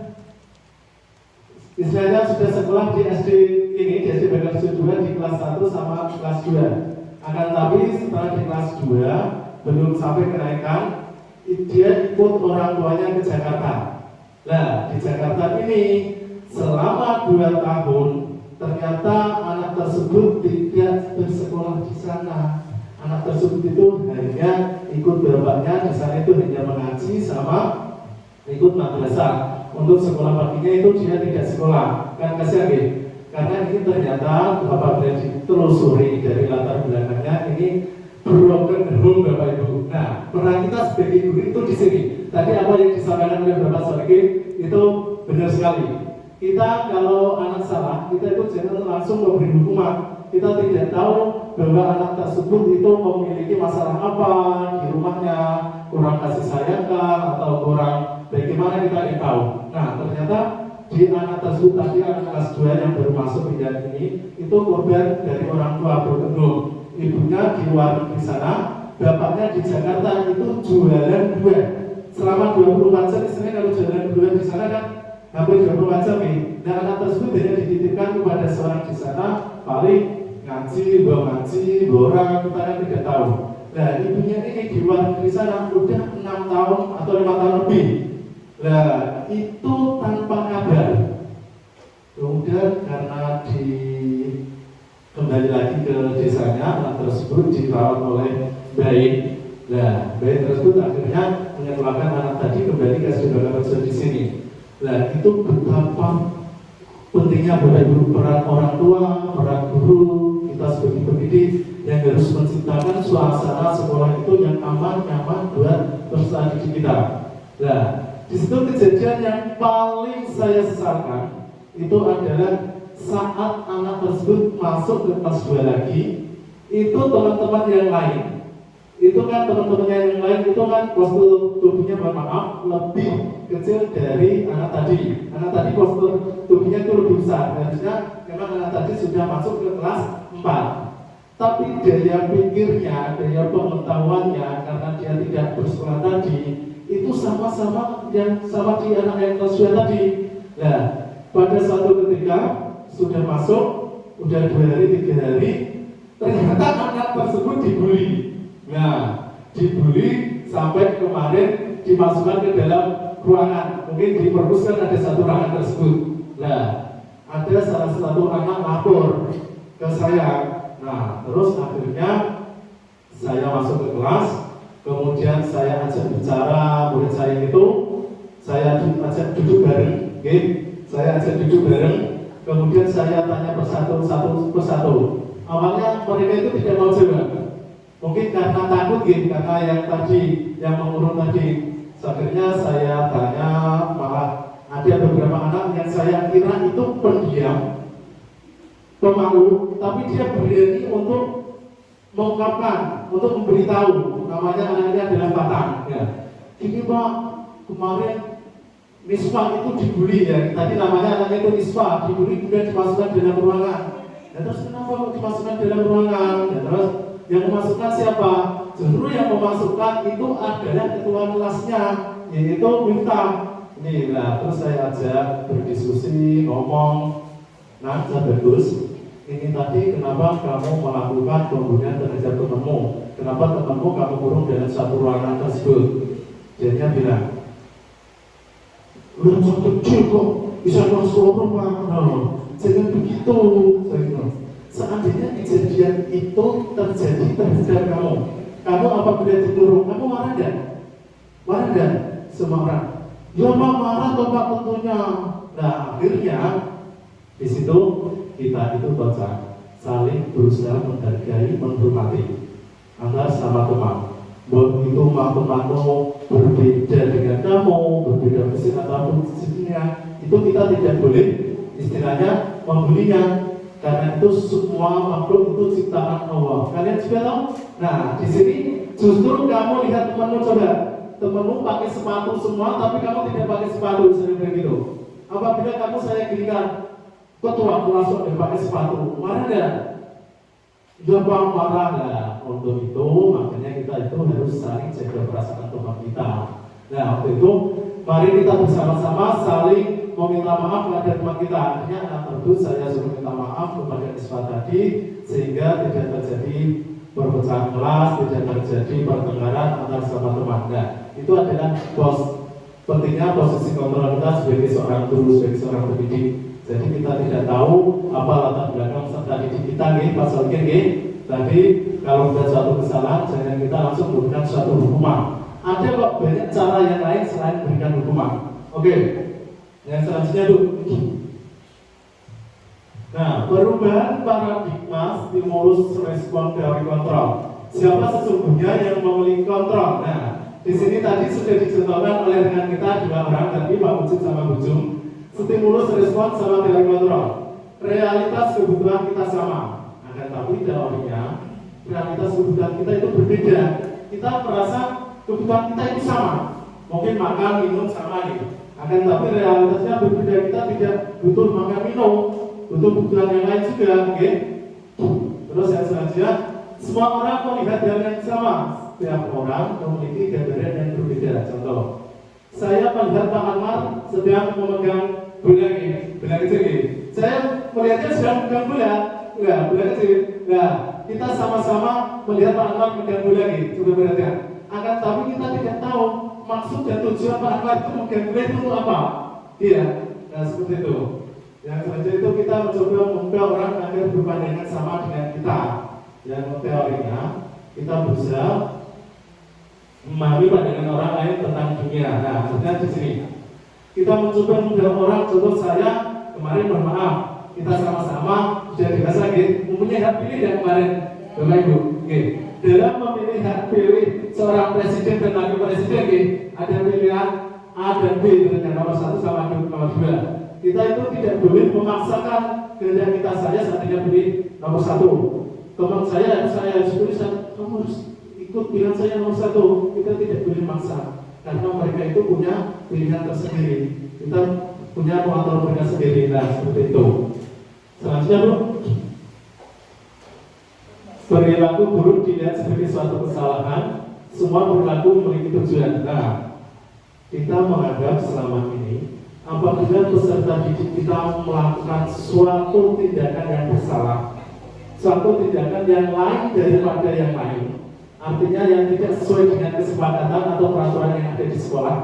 istilahnya sudah sekolah di SD ini, di SD Bagas 2 di kelas 1 sama kelas 2. Akan tapi setelah di kelas 2 belum sampai kenaikan, dia ikut orang tuanya ke Jakarta. Nah, di Jakarta ini selama 2 tahun ternyata anak tersebut tidak bersekolah di sana. Anak tersebut itu hanya ikut bapaknya di sana, itu hanya mengaji sama ikut madrasah. Untuk sekolah paginya itu dia tidak sekolah. Kan kasihan ya? Karena ini ternyata Bapak Brady telusuri dari latar belakangnya ini broken home Bapak Ibu. Nah, peran kita sebagai guru itu di sini. Tadi apa yang disampaikan oleh Bapak Solekin itu benar sekali. Kita kalau anak salah, kita itu jangan langsung memberi hukuman. Kita tidak tahu bahwa anak tersebut itu memiliki masalah apa di rumahnya, kurang kasih sayang atau kurang bagaimana, kita tidak tahu. Nah, ternyata di anak tersebut tadi, anak kelas 2 yang baru masuk pindahan ini, itu korban dari orang tua bertemu. Ibunya di warung di sana, bapaknya di Jakarta, itu jualan buah. Selama 24 jam, istilahnya kalau jualan buah di sana kan hampir 24 jam nih. Dan anak tersebut hanya dititipkan kepada seorang di sana, paling ngaji, bawa orang, kita kan tidak tahu. Nah, ibunya ini di warung di sana udah 6 tahun atau 5 tahun lebih. Nah, itu tanpa kabar. Kemudian karena kembali lagi ke desanya, anak tersebut dirawat oleh baik. Nah, baik tersebut akhirnya menyekolahkan anak tadi kembali ke SD di sini. Nah, itu betapa pentingnya Bapak Ibu, peran orang tua, peran guru, kita sebagai pendidik yang harus menciptakan suasana sekolah itu yang aman, nyaman buat peserta didik kita. Nah, di situ kejadian yang paling saya sesalkan itu adalah saat anak tersebut masuk ke kelas 2 lagi, itu teman-teman yang lain, itu kan teman-temannya yang lain itu kan postur tubuhnya, mohon maaf, lebih kecil dari anak tadi. Anak tadi postur tubuhnya itu lebih besar, harusnya memang anak tadi sudah masuk ke kelas 4. Tapi daya pikirnya, daya pengetahuannya, karena dia tidak bersekolah tadi, itu sama-sama yang sama di anak yang kelas 2 tadi. Nah, pada suatu ketika sudah masuk, udah 2 hari, 3 hari, ternyata anak tersebut dibully. Nah, dibully sampai kemarin dimasukkan ke dalam ruangan. Mungkin di perpus kan ada satu ruangan tersebut. Nah, ada salah satu anak lapor ke saya. Nah, terus akhirnya saya masuk ke kelas, kemudian saya ajak bicara murid saya itu, saya ajak duduk bareng, okay? Saya ajak duduk bareng, kemudian saya tanya satu persatu. Awalnya mereka itu tidak mau jawab, mungkin karena takut, karena yang tadi, yang mengurung tadi. Akhirnya saya tanya, malah ada beberapa anak yang saya kira itu pendiam, pemalu, tapi dia berani untuk mengungkapkan, untuk memberitahu. Namanya anaknya adalah Batang. Ya. Ini Pak, kemarin Niswa itu dibully ya. Tadi namanya anaknya itu Niswa, dibully kemudian dimasukkan dalam ruangan. Ya, terus kenapa kok dimasukkan dalam ruangan? Ya, terus yang memasukkan siapa? Justru yang memasukkan itu adalah ketua kelasnya, yaitu Miftah. Ini lah, terus saya ajak berdiskusi, ngomong. Nah, bagus. Ini tadi kenapa kamu melakukan pembunuhan terhadap temanmu? Kenapa temanmu kamu kurung dalam satu ruangan tersebut? Dia bilang, lu cok kecil kok bisa masuk rumah? Jangan begitu. Seandainya kejadian itu terjadi terhadap kamu, apabila dikurung, kamu marah enggak? Marah enggak? Semua orang, ya marah toh Pak tentunya. Nah, akhirnya di situ kita itu baca saling berusaha menghargai, menghormati antara sama teman. Bahwa itu temanmu berbeda dengan kamu, berbeda mesin ataupun sisinya, itu kita tidak boleh istilahnya membulinya, karena itu semua makhluk itu ciptaan Allah. Kalian juga tahu? Nah, di sini justru kamu lihat temanmu, coba temanmu pakai sepatu semua, tapi kamu tidak pakai sepatu, seperti gitu. Apabila kamu saya gilikan, ketua langsung pakai sepatu, marah enggak? Jangan marah enggak? Untuk itu makanya kita itu harus saling jaga perasaan teman kita. Nah, waktu itu mari kita bersama-sama saling meminta maaf kepada teman kita. Akhirnya anak tersebut saya suruh minta maaf kepada siswa tadi, sehingga tidak terjadi perpecahan kelas, tidak terjadi pertengkaran antara sama teman. Nah, itu adalah pentingnya posisi kontrol kita sebagai seorang guru, sebagai seorang pendidik. Jadi kita tidak tahu apa latar belakang peserta didik kita, pasal tadi kalau ada suatu kesalahan jangan kita langsung memberikan suatu hukuman. Ada kok banyak cara yang lain selain memberikan hukuman. Oke, yang selanjutnya dulu. Nah, perubahan paradigma stimulus respon dari kontrol. Siapa sesungguhnya yang memiliki kontrol? Nah, di sini tadi sudah dicontohkan oleh rekan kita 2 orang tadi, Pak Ucit sama Bujung. Stimulus respon sama teori kontrol. Realitas kebutuhan kita sama, akan tapi teorinya realitas kebutuhan kita itu berbeda. Kita merasa kebutuhan kita itu sama, mungkin makan minum sama nih, akan tapi realitasnya berbeda. Kita tidak butuh makan minum, butuh kebutuhan yang lain juga, oke? Terus yang selanjutnya, semua orang melihat hal yang sama. Setiap orang memiliki gambaran yang berbeda. Contoh, saya melihat Pak Anwar sedang memegang bola kecil ini. Saya melihatnya sedang memegang bola kecil. Nah, kita sama-sama melihat Pak Anwar memegang bola ini. Coba perhatikan. Akan tapi kita tidak tahu maksud dan tujuan Pak Anwar itu memegang bola itu untuk apa. Iya. Nah, seperti itu. Yang selanjutnya itu kita mencoba membuka orang agar berpandangan sama dengan kita. Yang teorinya kita berusaha memahami pandangan orang lain tentang dunia. Nah, maksudnya di sini kita mencoba mengundang orang. Contoh saya kemarin, mohon maaf, kita sama-sama sudah dikasih mempunyai hak pilih dan kemarin Bapak Ibu, oke. Dalam memilih hak pilih seorang presiden dan wakil presiden, oke, ada pilihan A dan B, dengan nomor 1 sama nomor 2. Kita itu tidak boleh memaksakan kehendak kita saja saat kita pilih nomor 1. Teman saya harus pilih, kamu harus ikut pilihan saya nomor 1. Kita tidak boleh memaksa, karena mereka itu punya pilihan tersendiri. Kita punya pengatur mereka sendiri. Nah, seperti itu. Selanjutnya, Bu, perilaku buruk dilihat sebagai suatu kesalahan. Semua perilaku memiliki tujuan. Nah, kita menganggap selama ini apabila peserta didik kita melakukan suatu tindakan yang bersalah, suatu tindakan yang lain daripada yang lain, artinya yang tidak sesuai dengan kesepakatan atau peraturan yang ada di sekolah,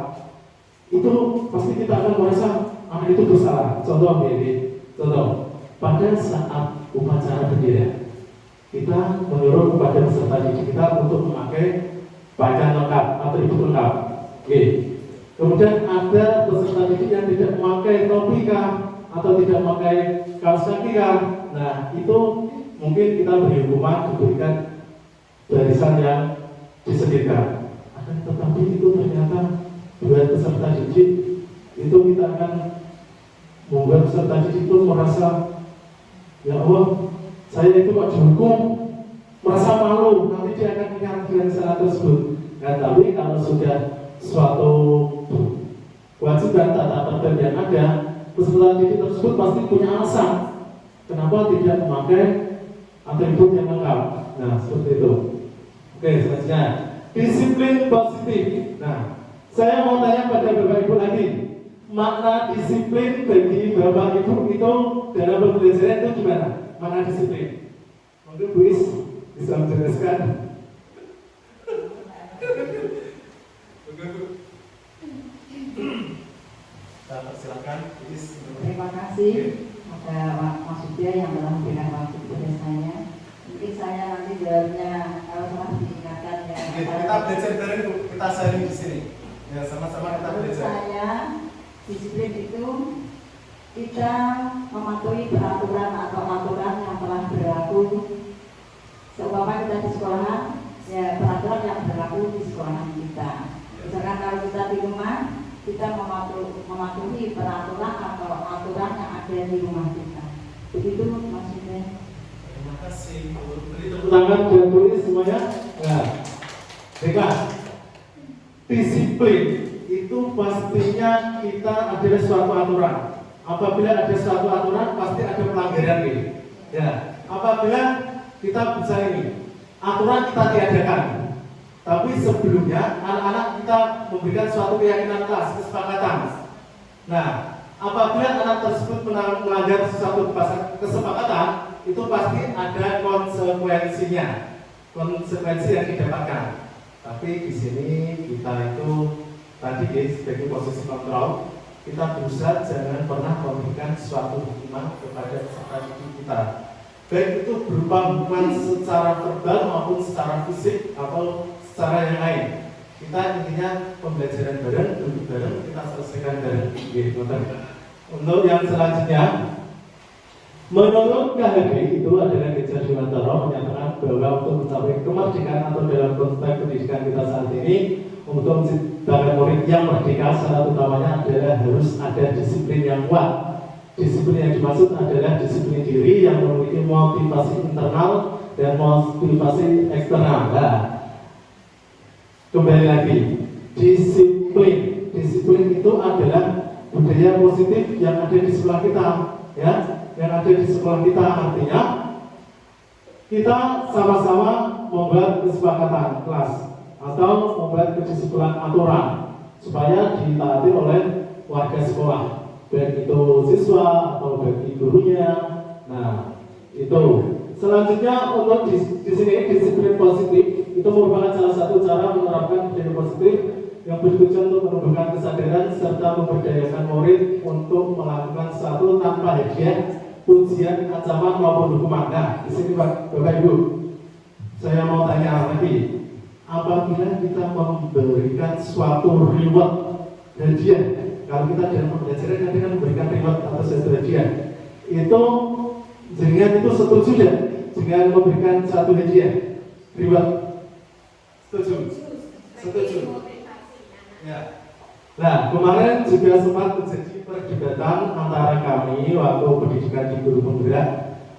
itu pasti kita akan merasa anak itu bersalah. Contoh ini, contoh pada saat upacara bendera, kita menyuruh kepada peserta didik kita untuk memakai pakaian lengkap, atribut lengkap. Oke. Kemudian ada peserta didik yang tidak memakai topi kah, atau tidak memakai kaos kaki kah. Nah, itu mungkin kita beri hukuman, diberikan barisan yang disediakan. Akan tetapi itu ternyata buat peserta didik itu kita akan membuat peserta didik itu merasa, ya Allah, saya itu kok dihukum, merasa malu, nanti dia akan ingat dengan salah tersebut. Nah, tapi kalau sudah suatu kewajiban tata tertib yang ada, peserta didik tersebut pasti punya alasan kenapa tidak memakai atribut yang lengkap. Nah, seperti itu. Oke, selanjutnya disiplin positif. Nah, saya mau tanya pada Bapak Ibu lagi, makna disiplin bagi Bapak Ibu itu dalam pembelajaran itu gimana? Makna disiplin? Mungkin Bu Is bisa menjelaskan. Silakan, Bu Is. Terima kasih pada Mas Sudya yang telah memberikan waktu kepada saya. Mungkin saya nanti jawabnya kalau telah diingatkan ya. Kita belajar bareng, kita sharing di sini. Ya, sama-sama kita Menurut belajar. saya disiplin itu kita mematuhi peraturan atau aturan yang telah berlaku. Seumpama kita di sekolahan, ya peraturan yang berlaku di sekolahan kita. Misalkan kalau kita di rumah, kita mematuhi peraturan atau aturan yang ada di rumah kita. Begitu maksudnya. Terima kasih. Beri tepuk tangan dan tulis semuanya. Nah, baiklah. Disiplin itu pastinya kita ada suatu aturan. Apabila ada suatu aturan, pasti ada pelanggaran ini. Ya, apabila kita bisa ini, aturan kita tiadakan. Tapi sebelumnya anak-anak kita memberikan suatu keyakinan kelas, kesepakatan. Nah, apabila anak tersebut melanggar suatu kesepakatan, itu pasti ada konsekuensinya, konsekuensi yang didapatkan. Tapi di sini kita itu tadi guys, sebagai posisi kontrol, kita berusaha jangan pernah memberikan suatu hukuman kepada peserta didik kita. Baik itu berupa hukuman secara verbal maupun secara fisik atau secara yang lain. Kita intinya pembelajaran bareng, duduk bareng, kita selesaikan bareng. Untuk yang selanjutnya, menurut KHB itu adalah Gejar Dewantara menyatakan bahwa untuk mencapai kemerdekaan atau dalam konteks pendidikan kita saat ini, untuk menciptakan murid yang merdeka, syarat utamanya adalah harus ada disiplin yang kuat. Disiplin yang dimaksud adalah disiplin diri yang memiliki motivasi internal dan motivasi eksternal. Nah, kembali lagi, disiplin itu adalah budaya positif yang ada di sekolah kita, ya, yang ada di sekolah kita. Artinya kita sama-sama membuat kesepakatan kelas atau membuat kedisiplinan aturan supaya ditaati oleh warga sekolah, baik itu siswa atau bagi gurunya. Nah, itu. Selanjutnya untuk di sini disiplin positif itu merupakan salah satu cara menerapkan budaya positif yang bertujuan untuk menumbuhkan kesadaran serta memberdayakan murid untuk melakukan sesuatu tanpa hadiah, pujian, ancaman maupun hukuman. Nah, di sini Bapak Ibu, saya mau tanya lagi, apabila kita memberikan suatu reward hadiah, kalau kita dalam pembelajaran nanti kan memberikan reward atau sesuatu hadiah, itu jenengan itu setuju dan dengan memberikan satu hadiah? Reward. Setuju? Setuju. Ya. Nah, kemarin juga sempat terjadi perdebatan antara kami waktu pendidikan di guru penggerak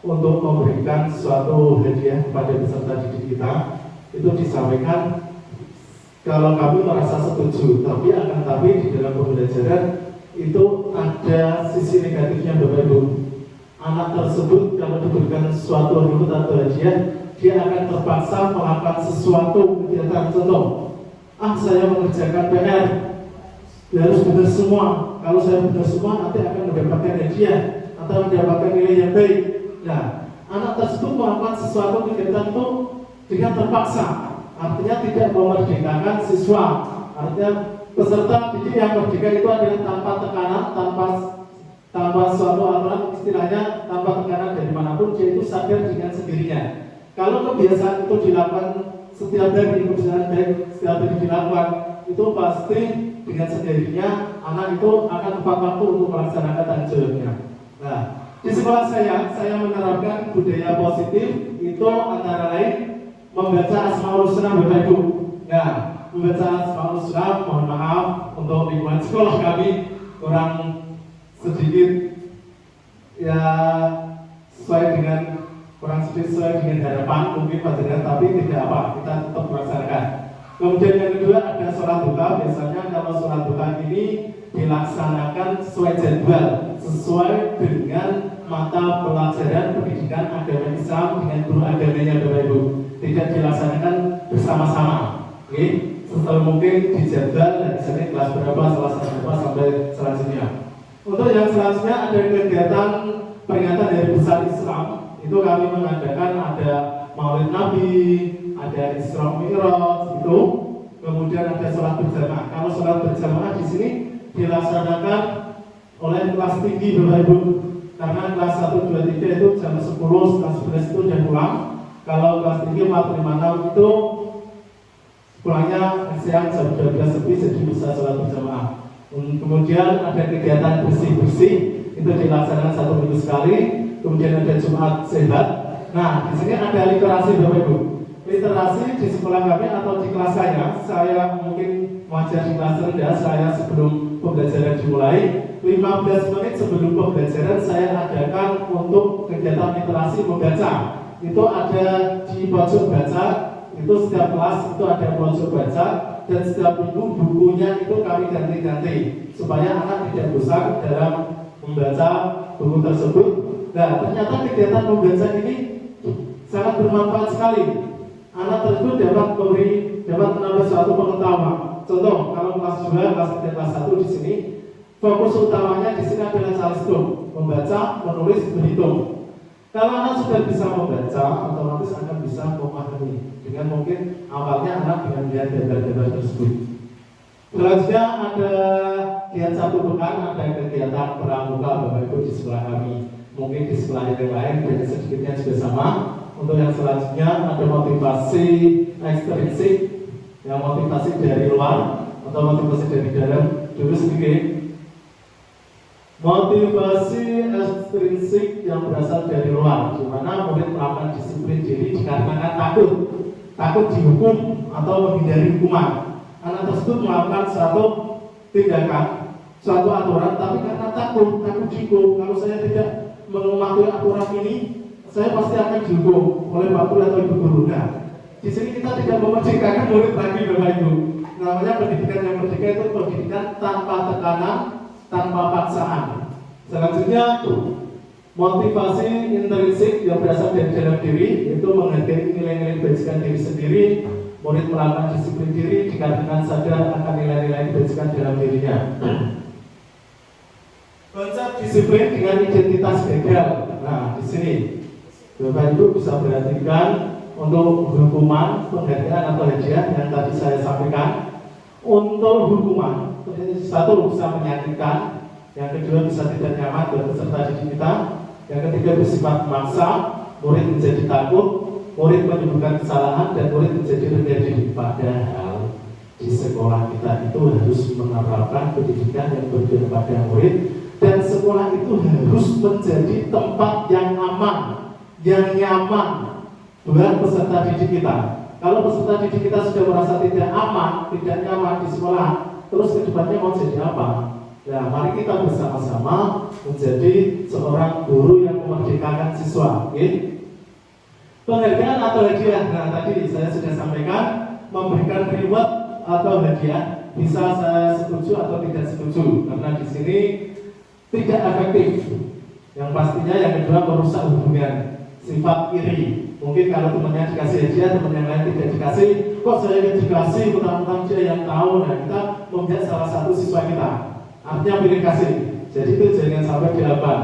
untuk memberikan suatu hadiah kepada peserta didik kita. Itu disampaikan kalau kami merasa setuju, tapi di dalam pembelajaran itu ada sisi negatifnya Bapak Ibu. Anak tersebut kalau diberikan suatu reward atau hadiah, dia akan terpaksa melakukan sesuatu kegiatan. Contoh, saya mengerjakan PR, dia harus benar semua. Kalau saya benar semua, nanti akan mendapatkan hadiah atau mendapatkan nilai yang baik. Nah, anak tersebut melakukan sesuatu kegiatan itu dengan terpaksa, artinya tidak memerdekakan siswa. Artinya peserta didik yang merdeka itu adalah tanpa tekanan, tanpa suatu aturan, istilahnya tanpa tekanan dari manapun, dia itu sadar dengan sendirinya. Kalau kebiasaan itu dilakukan setiap hari, kebiasaan baik setiap hari dilakukan, itu pasti dengan sendirinya anak itu akan tepat waktu untuk melaksanakan tanggung jawabnya. Nah, di sekolah saya menerapkan budaya positif itu antara lain membaca Asmaul Husna Bapak Ibu. Nah, membaca Asmaul Husna, mohon maaf untuk lingkungan sekolah kami kurang sedikit ya kurang sedikit sesuai dengan harapan mungkin panjenengan, tapi tidak apa, kita tetap melaksanakan. Kemudian yang kedua ada sholat duha. Biasanya kalau sholat duha ini dilaksanakan sesuai jadwal, sesuai dengan mata pelajaran pendidikan agama Islam dengan guru agamanya Bapak Ibu. Tidak dilaksanakan bersama-sama. Oke, setelah mungkin dijadwal dari sini kelas berapa, kelas berapa sampai selanjutnya. Untuk yang selanjutnya ada kegiatan peringatan Hari Besar Islam. Itu kami mengadakan ada Maulid Nabi, ada Isra Mi'raj itu, kemudian ada sholat berjamaah. Kalau sholat berjamaah di sini dilaksanakan oleh kelas tinggi Bapak Ibu, karena kelas 1, 2, 3 itu jam 10, kelas 11 itu udah pulang. Kalau kelas tinggi 4, 5, 6 itu pulangnya siang jam 12 lebih, jadi bisa sholat berjamaah. Kemudian ada kegiatan bersih-bersih, itu dilaksanakan 1 minggu sekali. Kemudian ada Jumat Sehat. Nah, di sini ada literasi Bapak Ibu. Literasi di sekolah kami atau di kelas saya mungkin mengajar di kelas rendah, saya sebelum pembelajaran dimulai 15 menit sebelum pembelajaran saya adakan untuk kegiatan literasi membaca. Itu ada di pojok baca, itu setiap kelas itu ada pojok baca, dan setiap minggu bukunya itu kami ganti-ganti supaya anak tidak bosan dalam membaca buku tersebut. Nah, ternyata kegiatan membaca ini sangat bermanfaat sekali. Anak tersebut dapat menambah suatu pengetahuan. Contoh, kalau kelas 2, kelas 3, kelas 1 di sini, fokus utamanya di sini adalah calistung, membaca, menulis, berhitung. Kalau anak sudah bisa membaca, otomatis akan bisa memahami. Dengan mungkin awalnya anak dengan melihat gambar-gambar tersebut. Selanjutnya ada kegiatan satu pekan, ada kegiatan pramuka Bapak Ibu di sekolah kami. Mungkin di sekolah yang lain dan sedikitnya juga sama. Untuk yang selanjutnya ada motivasi ekstrinsik, yang motivasi dari luar atau motivasi dari dalam. Dulu sedikit. Motivasi ekstrinsik yang berasal dari luar, di mana murid melakukan disiplin diri dikarenakan takut dihukum atau menghindari hukuman. Anak tersebut melakukan suatu tindakan, suatu aturan, tapi karena takut dihukum. Kalau saya tidak mematuhi aturan ini, saya pasti akan dihukum oleh Pak Guru atau Ibu Guru. Nah, di sini kita tidak memerdekakan murid lagi Bapak Ibu. Namanya pendidikan yang merdeka itu pendidikan tanpa tekanan, tanpa paksaan. Selanjutnya motivasi intrinsik yang berasal dari dalam diri, itu menghargai nilai-nilai kebajikan diri sendiri. Murid melakukan disiplin diri dikarenakan sadar akan nilai-nilai kebajikan dalam dirinya. Konsep disiplin dengan identitas gagal. Nah, di sini Bapak Ibu bisa perhatikan untuk hukuman, penghargaan atau hadiah yang tadi saya sampaikan. Untuk hukuman, satu bisa menyakitkan, yang kedua bisa tidak nyaman buat peserta didik kita, yang ketiga bersifat memaksa, murid menjadi takut, murid menimbulkan kesalahan, dan murid menjadi rendah diri. Padahal di sekolah kita itu harus menerapkan pendidikan yang berpihak pada murid, dan sekolah itu harus menjadi tempat yang aman, yang nyaman, buat peserta didik kita. Kalau peserta didik kita sudah merasa tidak aman, tidak nyaman di sekolah, terus kedepannya mau jadi apa? Ya, mari kita bersama-sama menjadi seorang guru yang memerdekakan siswa. Okay? Penghargaan atau hadiah. Nah, tadi saya sudah sampaikan memberikan reward atau hadiah bisa saya setuju atau tidak setuju karena di sini tidak efektif. Yang pastinya yang kedua merusak hubungan, sifat iri. Mungkin kalau temannya dikasih hadiah, teman yang lain tidak dikasih, kok saya yang dikasih, mentang-mentang dia yang tahu. Nah, kita membuat salah satu siswa kita. Artinya pilih kasih. Jadi itu jangan sampai dilakukan.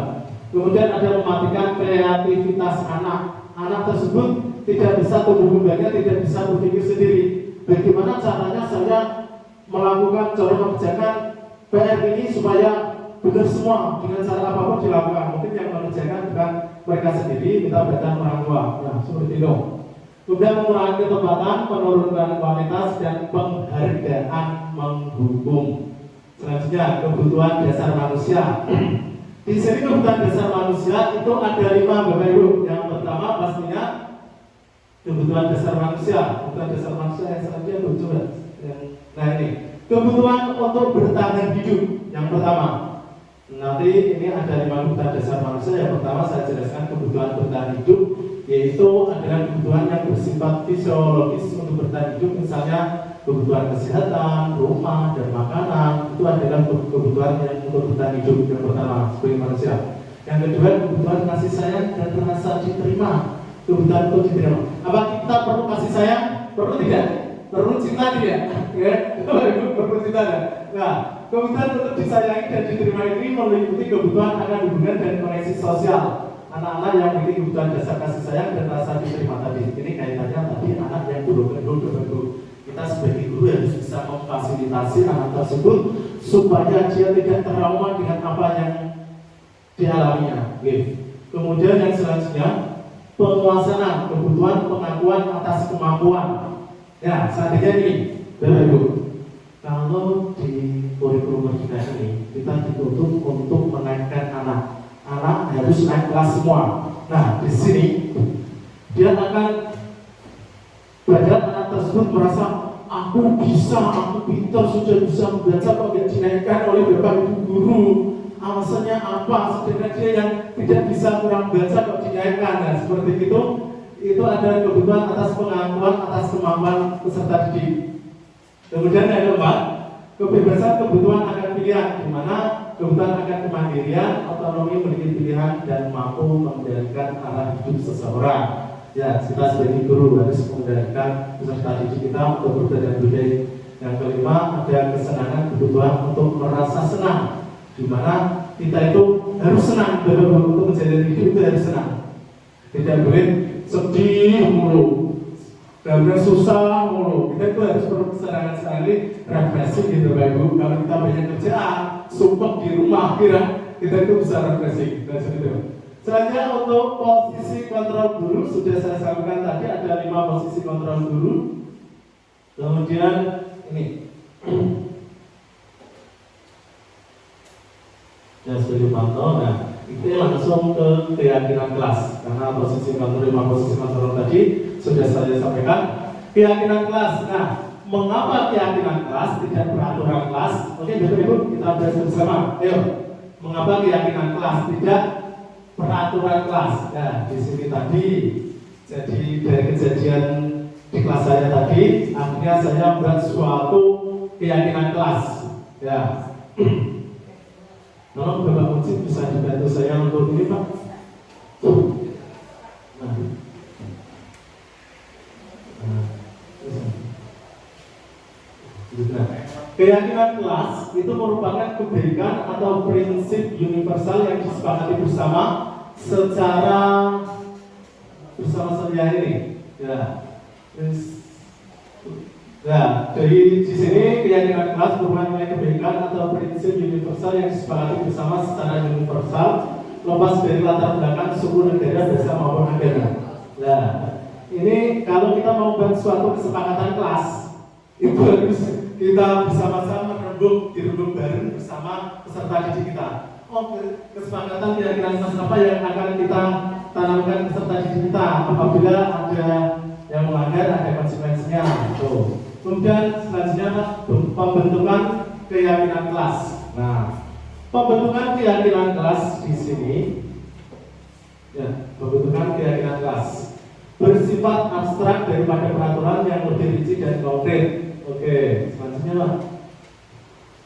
Kemudian ada mematikan kreativitas anak. Anak tersebut tidak bisa tumbuh kembangnya, tidak bisa berpikir sendiri. Bagaimana caranya saya melakukan corong kebijakan PR ini supaya benar semua dengan cara apapun dilakukan. Mungkin yang mengerjakan bukan mereka sendiri, kita bantuan orang tua. Nah, seperti itu. Kemudian mengurangi ketepatan, menurunkan kualitas dan penghargaan menghukum. Selanjutnya kebutuhan dasar manusia. Di sini kebutuhan dasar manusia itu ada 5 Bapak Ibu. Yang pertama pastinya kebutuhan dasar manusia. Kebutuhan dasar manusia yang selanjutnya coba. Nah ini kebutuhan untuk bertahan hidup. Yang pertama. Nanti ini ada 5 kebutuhan dasar manusia. Yang pertama saya jelaskan kebutuhan bertahan hidup, yaitu adalah kebutuhan yang bersifat fisiologis untuk bertahan hidup. Misalnya kebutuhan kesehatan, rumah, dan makanan. Itu adalah kebutuhan yang untuk bertahan hidup yang pertama sebagai manusia. Yang kedua kebutuhan kasih sayang dan merasa diterima. Kebutuhan untuk diterima. Apa kita perlu kasih sayang? Perlu tidak? Perlu cinta tidak? Ya, perlu cinta tidak? Nah, kebutuhan untuk disayangi dan diterima ini meliputi kebutuhan akan hubungan dan koneksi sosial. Anak-anak yang memiliki kebutuhan dasar kasih sayang dan rasa diterima tadi. Ini kaitannya tadi anak yang buruk. Kita sebagai guru harus bisa memfasilitasi anak tersebut supaya dia tidak trauma dengan apa yang dialaminya. Kemudian yang selanjutnya penguasaan kebutuhan pengakuan atas kemampuan. Ya, seandainya ini, Bapak Ibu, kalau di kurikulum kita ini kita dituntut untuk menaikkan anak harus naik kelas semua. Nah, di sini dia akan badan anak tersebut merasa aku bisa, aku pintar, sudah bisa membaca, kok tidak dinaikkan oleh Bapak Ibu guru. Alasannya apa? Sedangkan dia yang tidak bisa kurang baca kok dinaikkan. Nah, seperti itu adalah kebutuhan atas pengakuan atas kemampuan peserta didik. Kemudian yang keempat, kebebasan kebutuhan akan pilihan, di mana kebutuhan akan kemandirian, otonomi memiliki pilihan dan mampu mengendalikan arah hidup seseorang. Ya, kita sebagai guru harus mengendalikan peserta didik kita untuk berbeda dan budaya. Yang kelima, ada kesenangan kebutuhan untuk merasa senang, di mana kita itu harus senang untuk menjalani hidup itu harus senang. Tidak boleh sedih mulu, dan susah mulu. Kita itu harus perlu kesenangan sekali, refreshing gitu Bapak Ibu. Kalau kita banyak kerjaan, sumpah di rumah kita itu bisa refreshing. Dan seperti itu. Selanjutnya untuk posisi kontrol guru sudah saya sampaikan tadi ada 5 posisi kontrol guru. Kemudian ini ya sebagai pantau. Nah itu langsung ke keyakinan kelas karena posisi kontrol 5 posisi kontrol tadi sudah saya sampaikan. Keyakinan kelas. Nah mengapa keyakinan kelas tidak peraturan kelas? Oke Bapak Ibu kita belajar bersama. Ayo mengapa keyakinan kelas tidak peraturan kelas. Nah, di sini tadi, jadi dari kejadian di kelas saya tadi, akhirnya saya membuat suatu keyakinan kelas. Ya, tolong Bapak Mujib bisa dibantu saya untuk ini Pak. Nah, keyakinan kelas itu merupakan kebaikan atau prinsip universal yang disepakati bersama secara bersama-sama ini. Ya, dari di sini keyakinan kelas merupakan kebaikan atau prinsip universal yang disepakati bersama secara universal, lepas dari latar belakang suku negara bahasa maupun agama. Nah, ini kalau kita mau membuat suatu kesepakatan kelas, itu harus kita bersama-sama dirembuk bareng bersama peserta didik kita. Oh, kesepakatan keyakinan kelas apa yang akan kita tanamkan peserta didik kita. Apabila ada yang melanggar, ada konsekuensinya. Tuh. Kemudian selanjutnya pembentukan keyakinan kelas. Nah, pembentukan keyakinan kelas di sini, ya, pembentukan keyakinan kelas bersifat abstrak daripada peraturan yang lebih rinci dan konkret. Oke, selanjutnya Pak.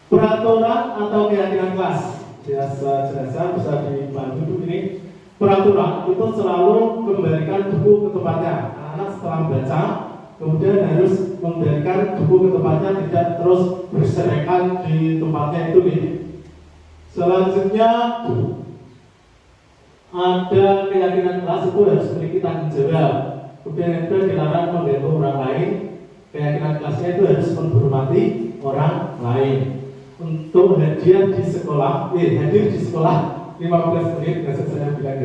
Peraturan atau keyakinan kelas. Biasa bisa dibantu ini. Peraturan itu selalu kembalikan buku ke tempatnya. Anak-anak setelah baca, kemudian harus memberikan buku ke tempatnya, tidak terus berserakan di tempatnya itu nih. Selanjutnya ada keyakinan kelas itu harus memiliki tanggung jawab. Kemudian yang kedua dilarang mengganggu orang lain. Keyakinan kelasnya itu harus menghormati orang lain. Untuk hadir di sekolah 15 menit, biasa saya bilang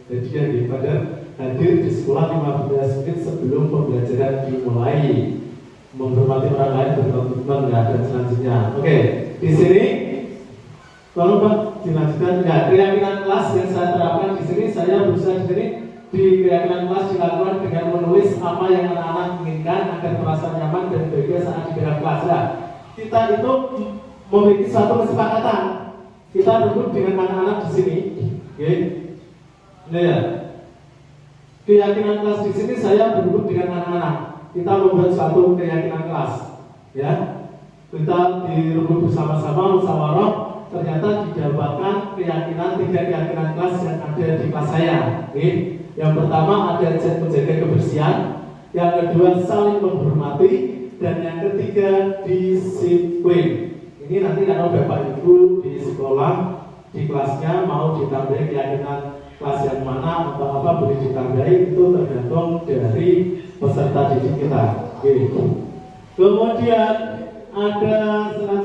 hadiah di pada hadir di sekolah 15 menit sebelum pembelajaran dimulai. Menghormati orang lain, berkomitmen, dan selanjutnya. Oke, di sini tolong Pak dilanjutkan. Ya, keyakinan kelas yang saya terapkan di sini, saya berusaha di sini di keyakinan kelas dilakukan dengan menulis apa yang anak-anak inginkan agar merasa nyaman dan bahagia saat di dalam kelas. Ya, kita itu memiliki suatu kesepakatan. Kita rebut dengan anak-anak di sini. Oke. Nah, ya. Keyakinan kelas di sini saya berebut dengan anak-anak. Kita membuat suatu keyakinan kelas. Ya. Kita direbut bersama-sama musyawarah, ternyata didapatkan keyakinan 3 keyakinan kelas yang ada di kelas saya. Oke. Yang pertama ada menjaga kebersihan, yang kedua saling menghormati, dan yang ketiga disiplin. Ini nanti kalau Bapak Ibu di sekolah, di kelasnya mau ditambahi keyakinan kelas yang mana atau apa boleh ditambahi, itu tergantung dari peserta didik kita. Oke. Kemudian ada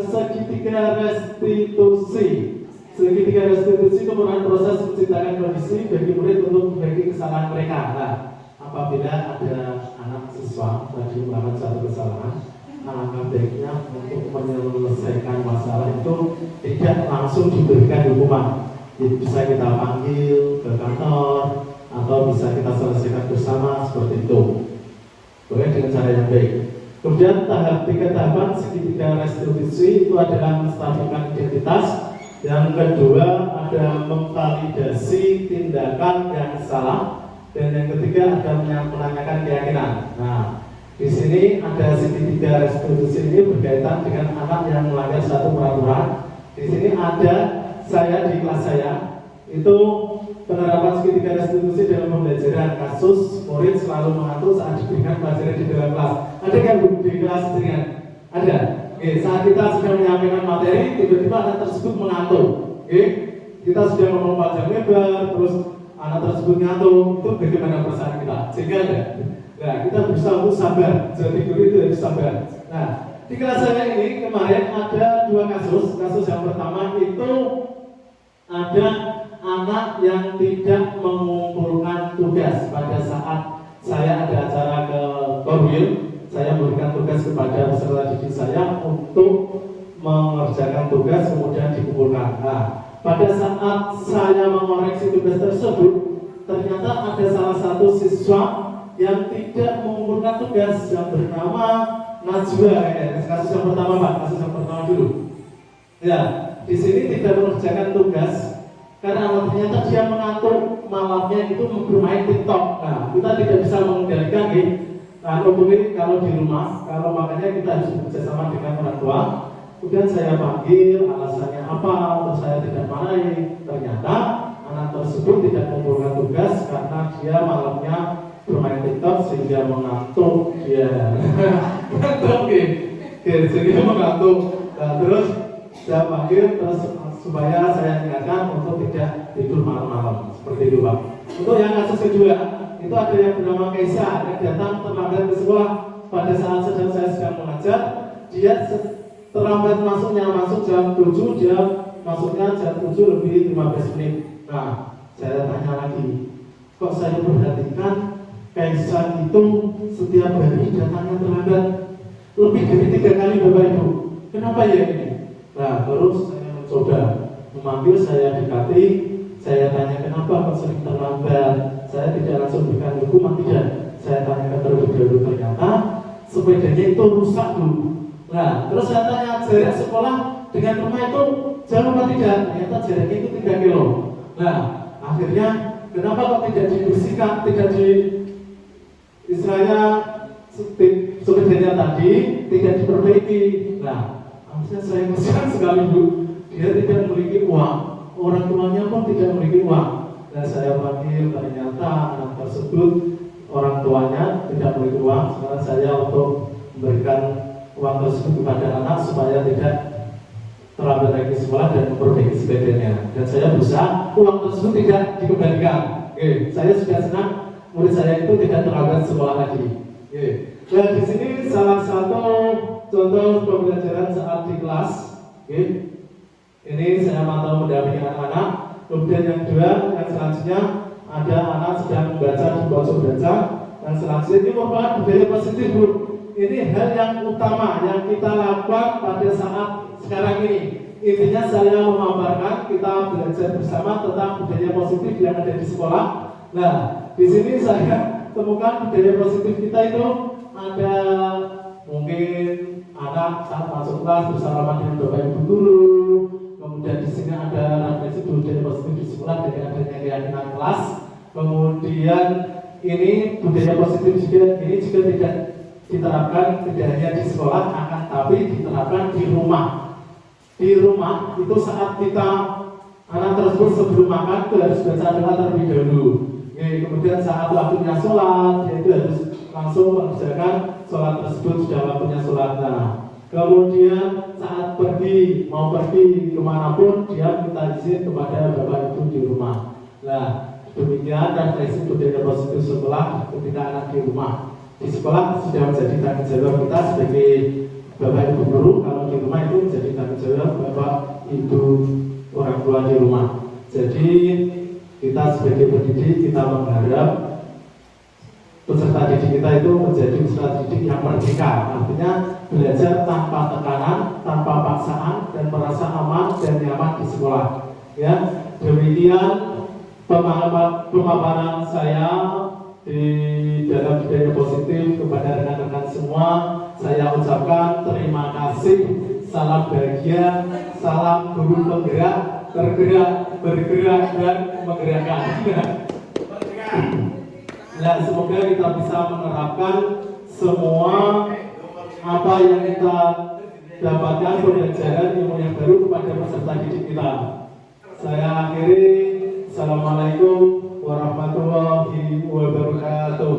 segitiga restitusi. Segitiga restitusi merupakan proses menciptakan kondisi bagi murid untuk memperbaiki kesalahan mereka. Nah, apabila ada anak siswa tadi melakukan suatu kesalahan, alangkah baiknya untuk menyelesaikan masalah itu tidak langsung diberikan hukuman. Bisa kita panggil ke kantor atau bisa kita selesaikan bersama seperti itu. Boleh dengan cara yang baik. Kemudian tahap 3 tahapan segitiga restitusi itu adalah menstabilkan identitas. Yang kedua ada memvalidasi tindakan yang salah, dan yang ketiga ada menanyakan keyakinan. Nah, di sini ada segitiga restitusi ini berkaitan dengan anak yang melanggar satu peraturan. Di sini ada saya di kelas saya itu penerapan segitiga restitusi dalam pembelajaran. Kasus murid selalu mengantuk saat diberikan pelajaran di dalam kelas. Ada kan di kelas sendirian? Ada. Oke, saat kita sedang menyampaikan materi, tiba-tiba anak tersebut mengantuk. Oke, kita sudah ngomong panjang lebar, terus anak tersebut ngantuk. Itu bagaimana perasaan kita? Sehingga ada. Nah, kita berusaha untuk sabar. Jadi guru itu harus sabar. Nah, di kelas saya ini kemarin ada 2 kasus. Kasus yang pertama itu ada anak yang tidak mengumpulkan tugas pada saat saya ada acara ke Korwil. Saya memberikan tugas kepada peserta didik saya untuk mengerjakan tugas kemudian dikumpulkan. Nah, pada saat saya mengoreksi tugas tersebut, ternyata ada salah satu siswa yang tidak mengumpulkan tugas yang bernama Najwa. Kasus yang pertama Pak, kasus yang pertama dulu. Ya, di sini tidak mengerjakan tugas karena ternyata dia mengantuk malamnya itu bermain TikTok. Nah, kita tidak bisa mengendalikan gitu. Nah, kalau di rumah, kalau makanya kita harus bekerjasama dengan orang tua. Kemudian saya panggil, alasannya apa, untuk saya tidak marahi. Ternyata anak tersebut tidak mengumpulkan tugas karena dia malamnya bermain TikTok sehingga mengantuk. Dia mengantuk, sehingga mengantuk. Nah, terus saya panggil terus supaya saya ingatkan untuk tidak tidur malam-malam seperti itu Pak. Untuk yang kasus kedua, itu ada yang bernama Kaisa yang datang terlambat ke sekolah pada saat saya sedang mengajar. Dia terlambat masuk jam 7, dia masuknya jam 7 lebih 15 menit. Nah, saya tanya lagi, kok saya perhatikan Kaisa itu setiap hari datangnya terlambat lebih dari 3 kali Bapak Ibu. Kenapa ya ini? Nah, terus saya mencoba memanggil, saya dekati, Saya tanya kenapa kok sering terlambat. Saya tidak langsung berikan hukuman, tidak. Saya tanyakan terlebih dahulu, ternyata sepedanya itu rusak dulu. Nah, terus saya tanya jarak sekolah dengan rumah itu jauh apa tidak? Ternyata jaraknya itu 3 kilo. Nah, akhirnya kenapa kok tidak dibersihkan, tidak di istilahnya sepedanya tadi tidak diperbaiki? Nah, harusnya saya kasihan sekali Bu. Dia tidak memiliki uang, orang tuanya pun tidak memiliki uang. Dan saya panggil, ternyata anak tersebut orang tuanya tidak memiliki uang. Sekarang saya untuk memberikan uang tersebut kepada anak supaya tidak terlambat lagi sekolah dan memperbaiki sepedanya. Dan saya berusaha uang tersebut tidak dikembalikan. Oke, saya sudah senang murid saya itu tidak terlambat sekolah lagi. Oke. Dan di sini salah satu contoh pembelajaran saat di kelas. Oke. Ini saya mantau mendampingi anak-anak. Kemudian yang kedua, yang selanjutnya ada anak sedang membaca di pojok baca. Yang selanjutnya ini merupakan budaya positif Bu. Ini hal yang utama yang kita lakukan pada saat sekarang ini. Intinya saya memaparkan kita belajar bersama tentang budaya positif yang ada di sekolah. Nah, di sini saya temukan budaya positif kita itu ada mungkin anak saat masuk kelas bersalaman dengan bapak ibu guru. Kemudian di sini ada refleksi budaya positif di sekolah dengan adanya keyakinan kelas. Kemudian ini budaya positif juga ini juga tidak diterapkan tidak hanya di sekolah, akan tapi diterapkan di rumah. Di rumah itu saat kita anak tersebut sebelum makan itu harus baca doa terlebih dahulu. Kemudian saat waktunya sholat, dia itu harus langsung mengerjakan sholat tersebut sudah waktunya sholat. Nah, kemudian saat mau pergi kemanapun dia minta izin kepada bapak ibu di rumah. Nah, demikian refleksi budaya positif sekolah ketika anak di rumah. Di sekolah sudah menjadi tanggung jawab kita sebagai bapak ibu guru, kalau di rumah itu menjadi tanggung jawab bapak ibu orang tua di rumah. Jadi kita sebagai pendidik kita mengharap peserta didik kita itu menjadi peserta didik yang merdeka, artinya belajar tanpa tekanan, tanpa paksaan, dan merasa aman dan nyaman di sekolah. Ya, demikian pemaparan saya di dalam budaya positif kepada rekan-rekan semua. Saya ucapkan terima kasih, salam bahagia, salam guru penggerak, tergerak, bergerak dan menggerakkan. Nah, semoga kita bisa menerapkan semua apa yang kita dapatkan pembelajaran ilmu yang baru kepada peserta didik kita. Saya akhiri. Assalamualaikum warahmatullahi wabarakatuh.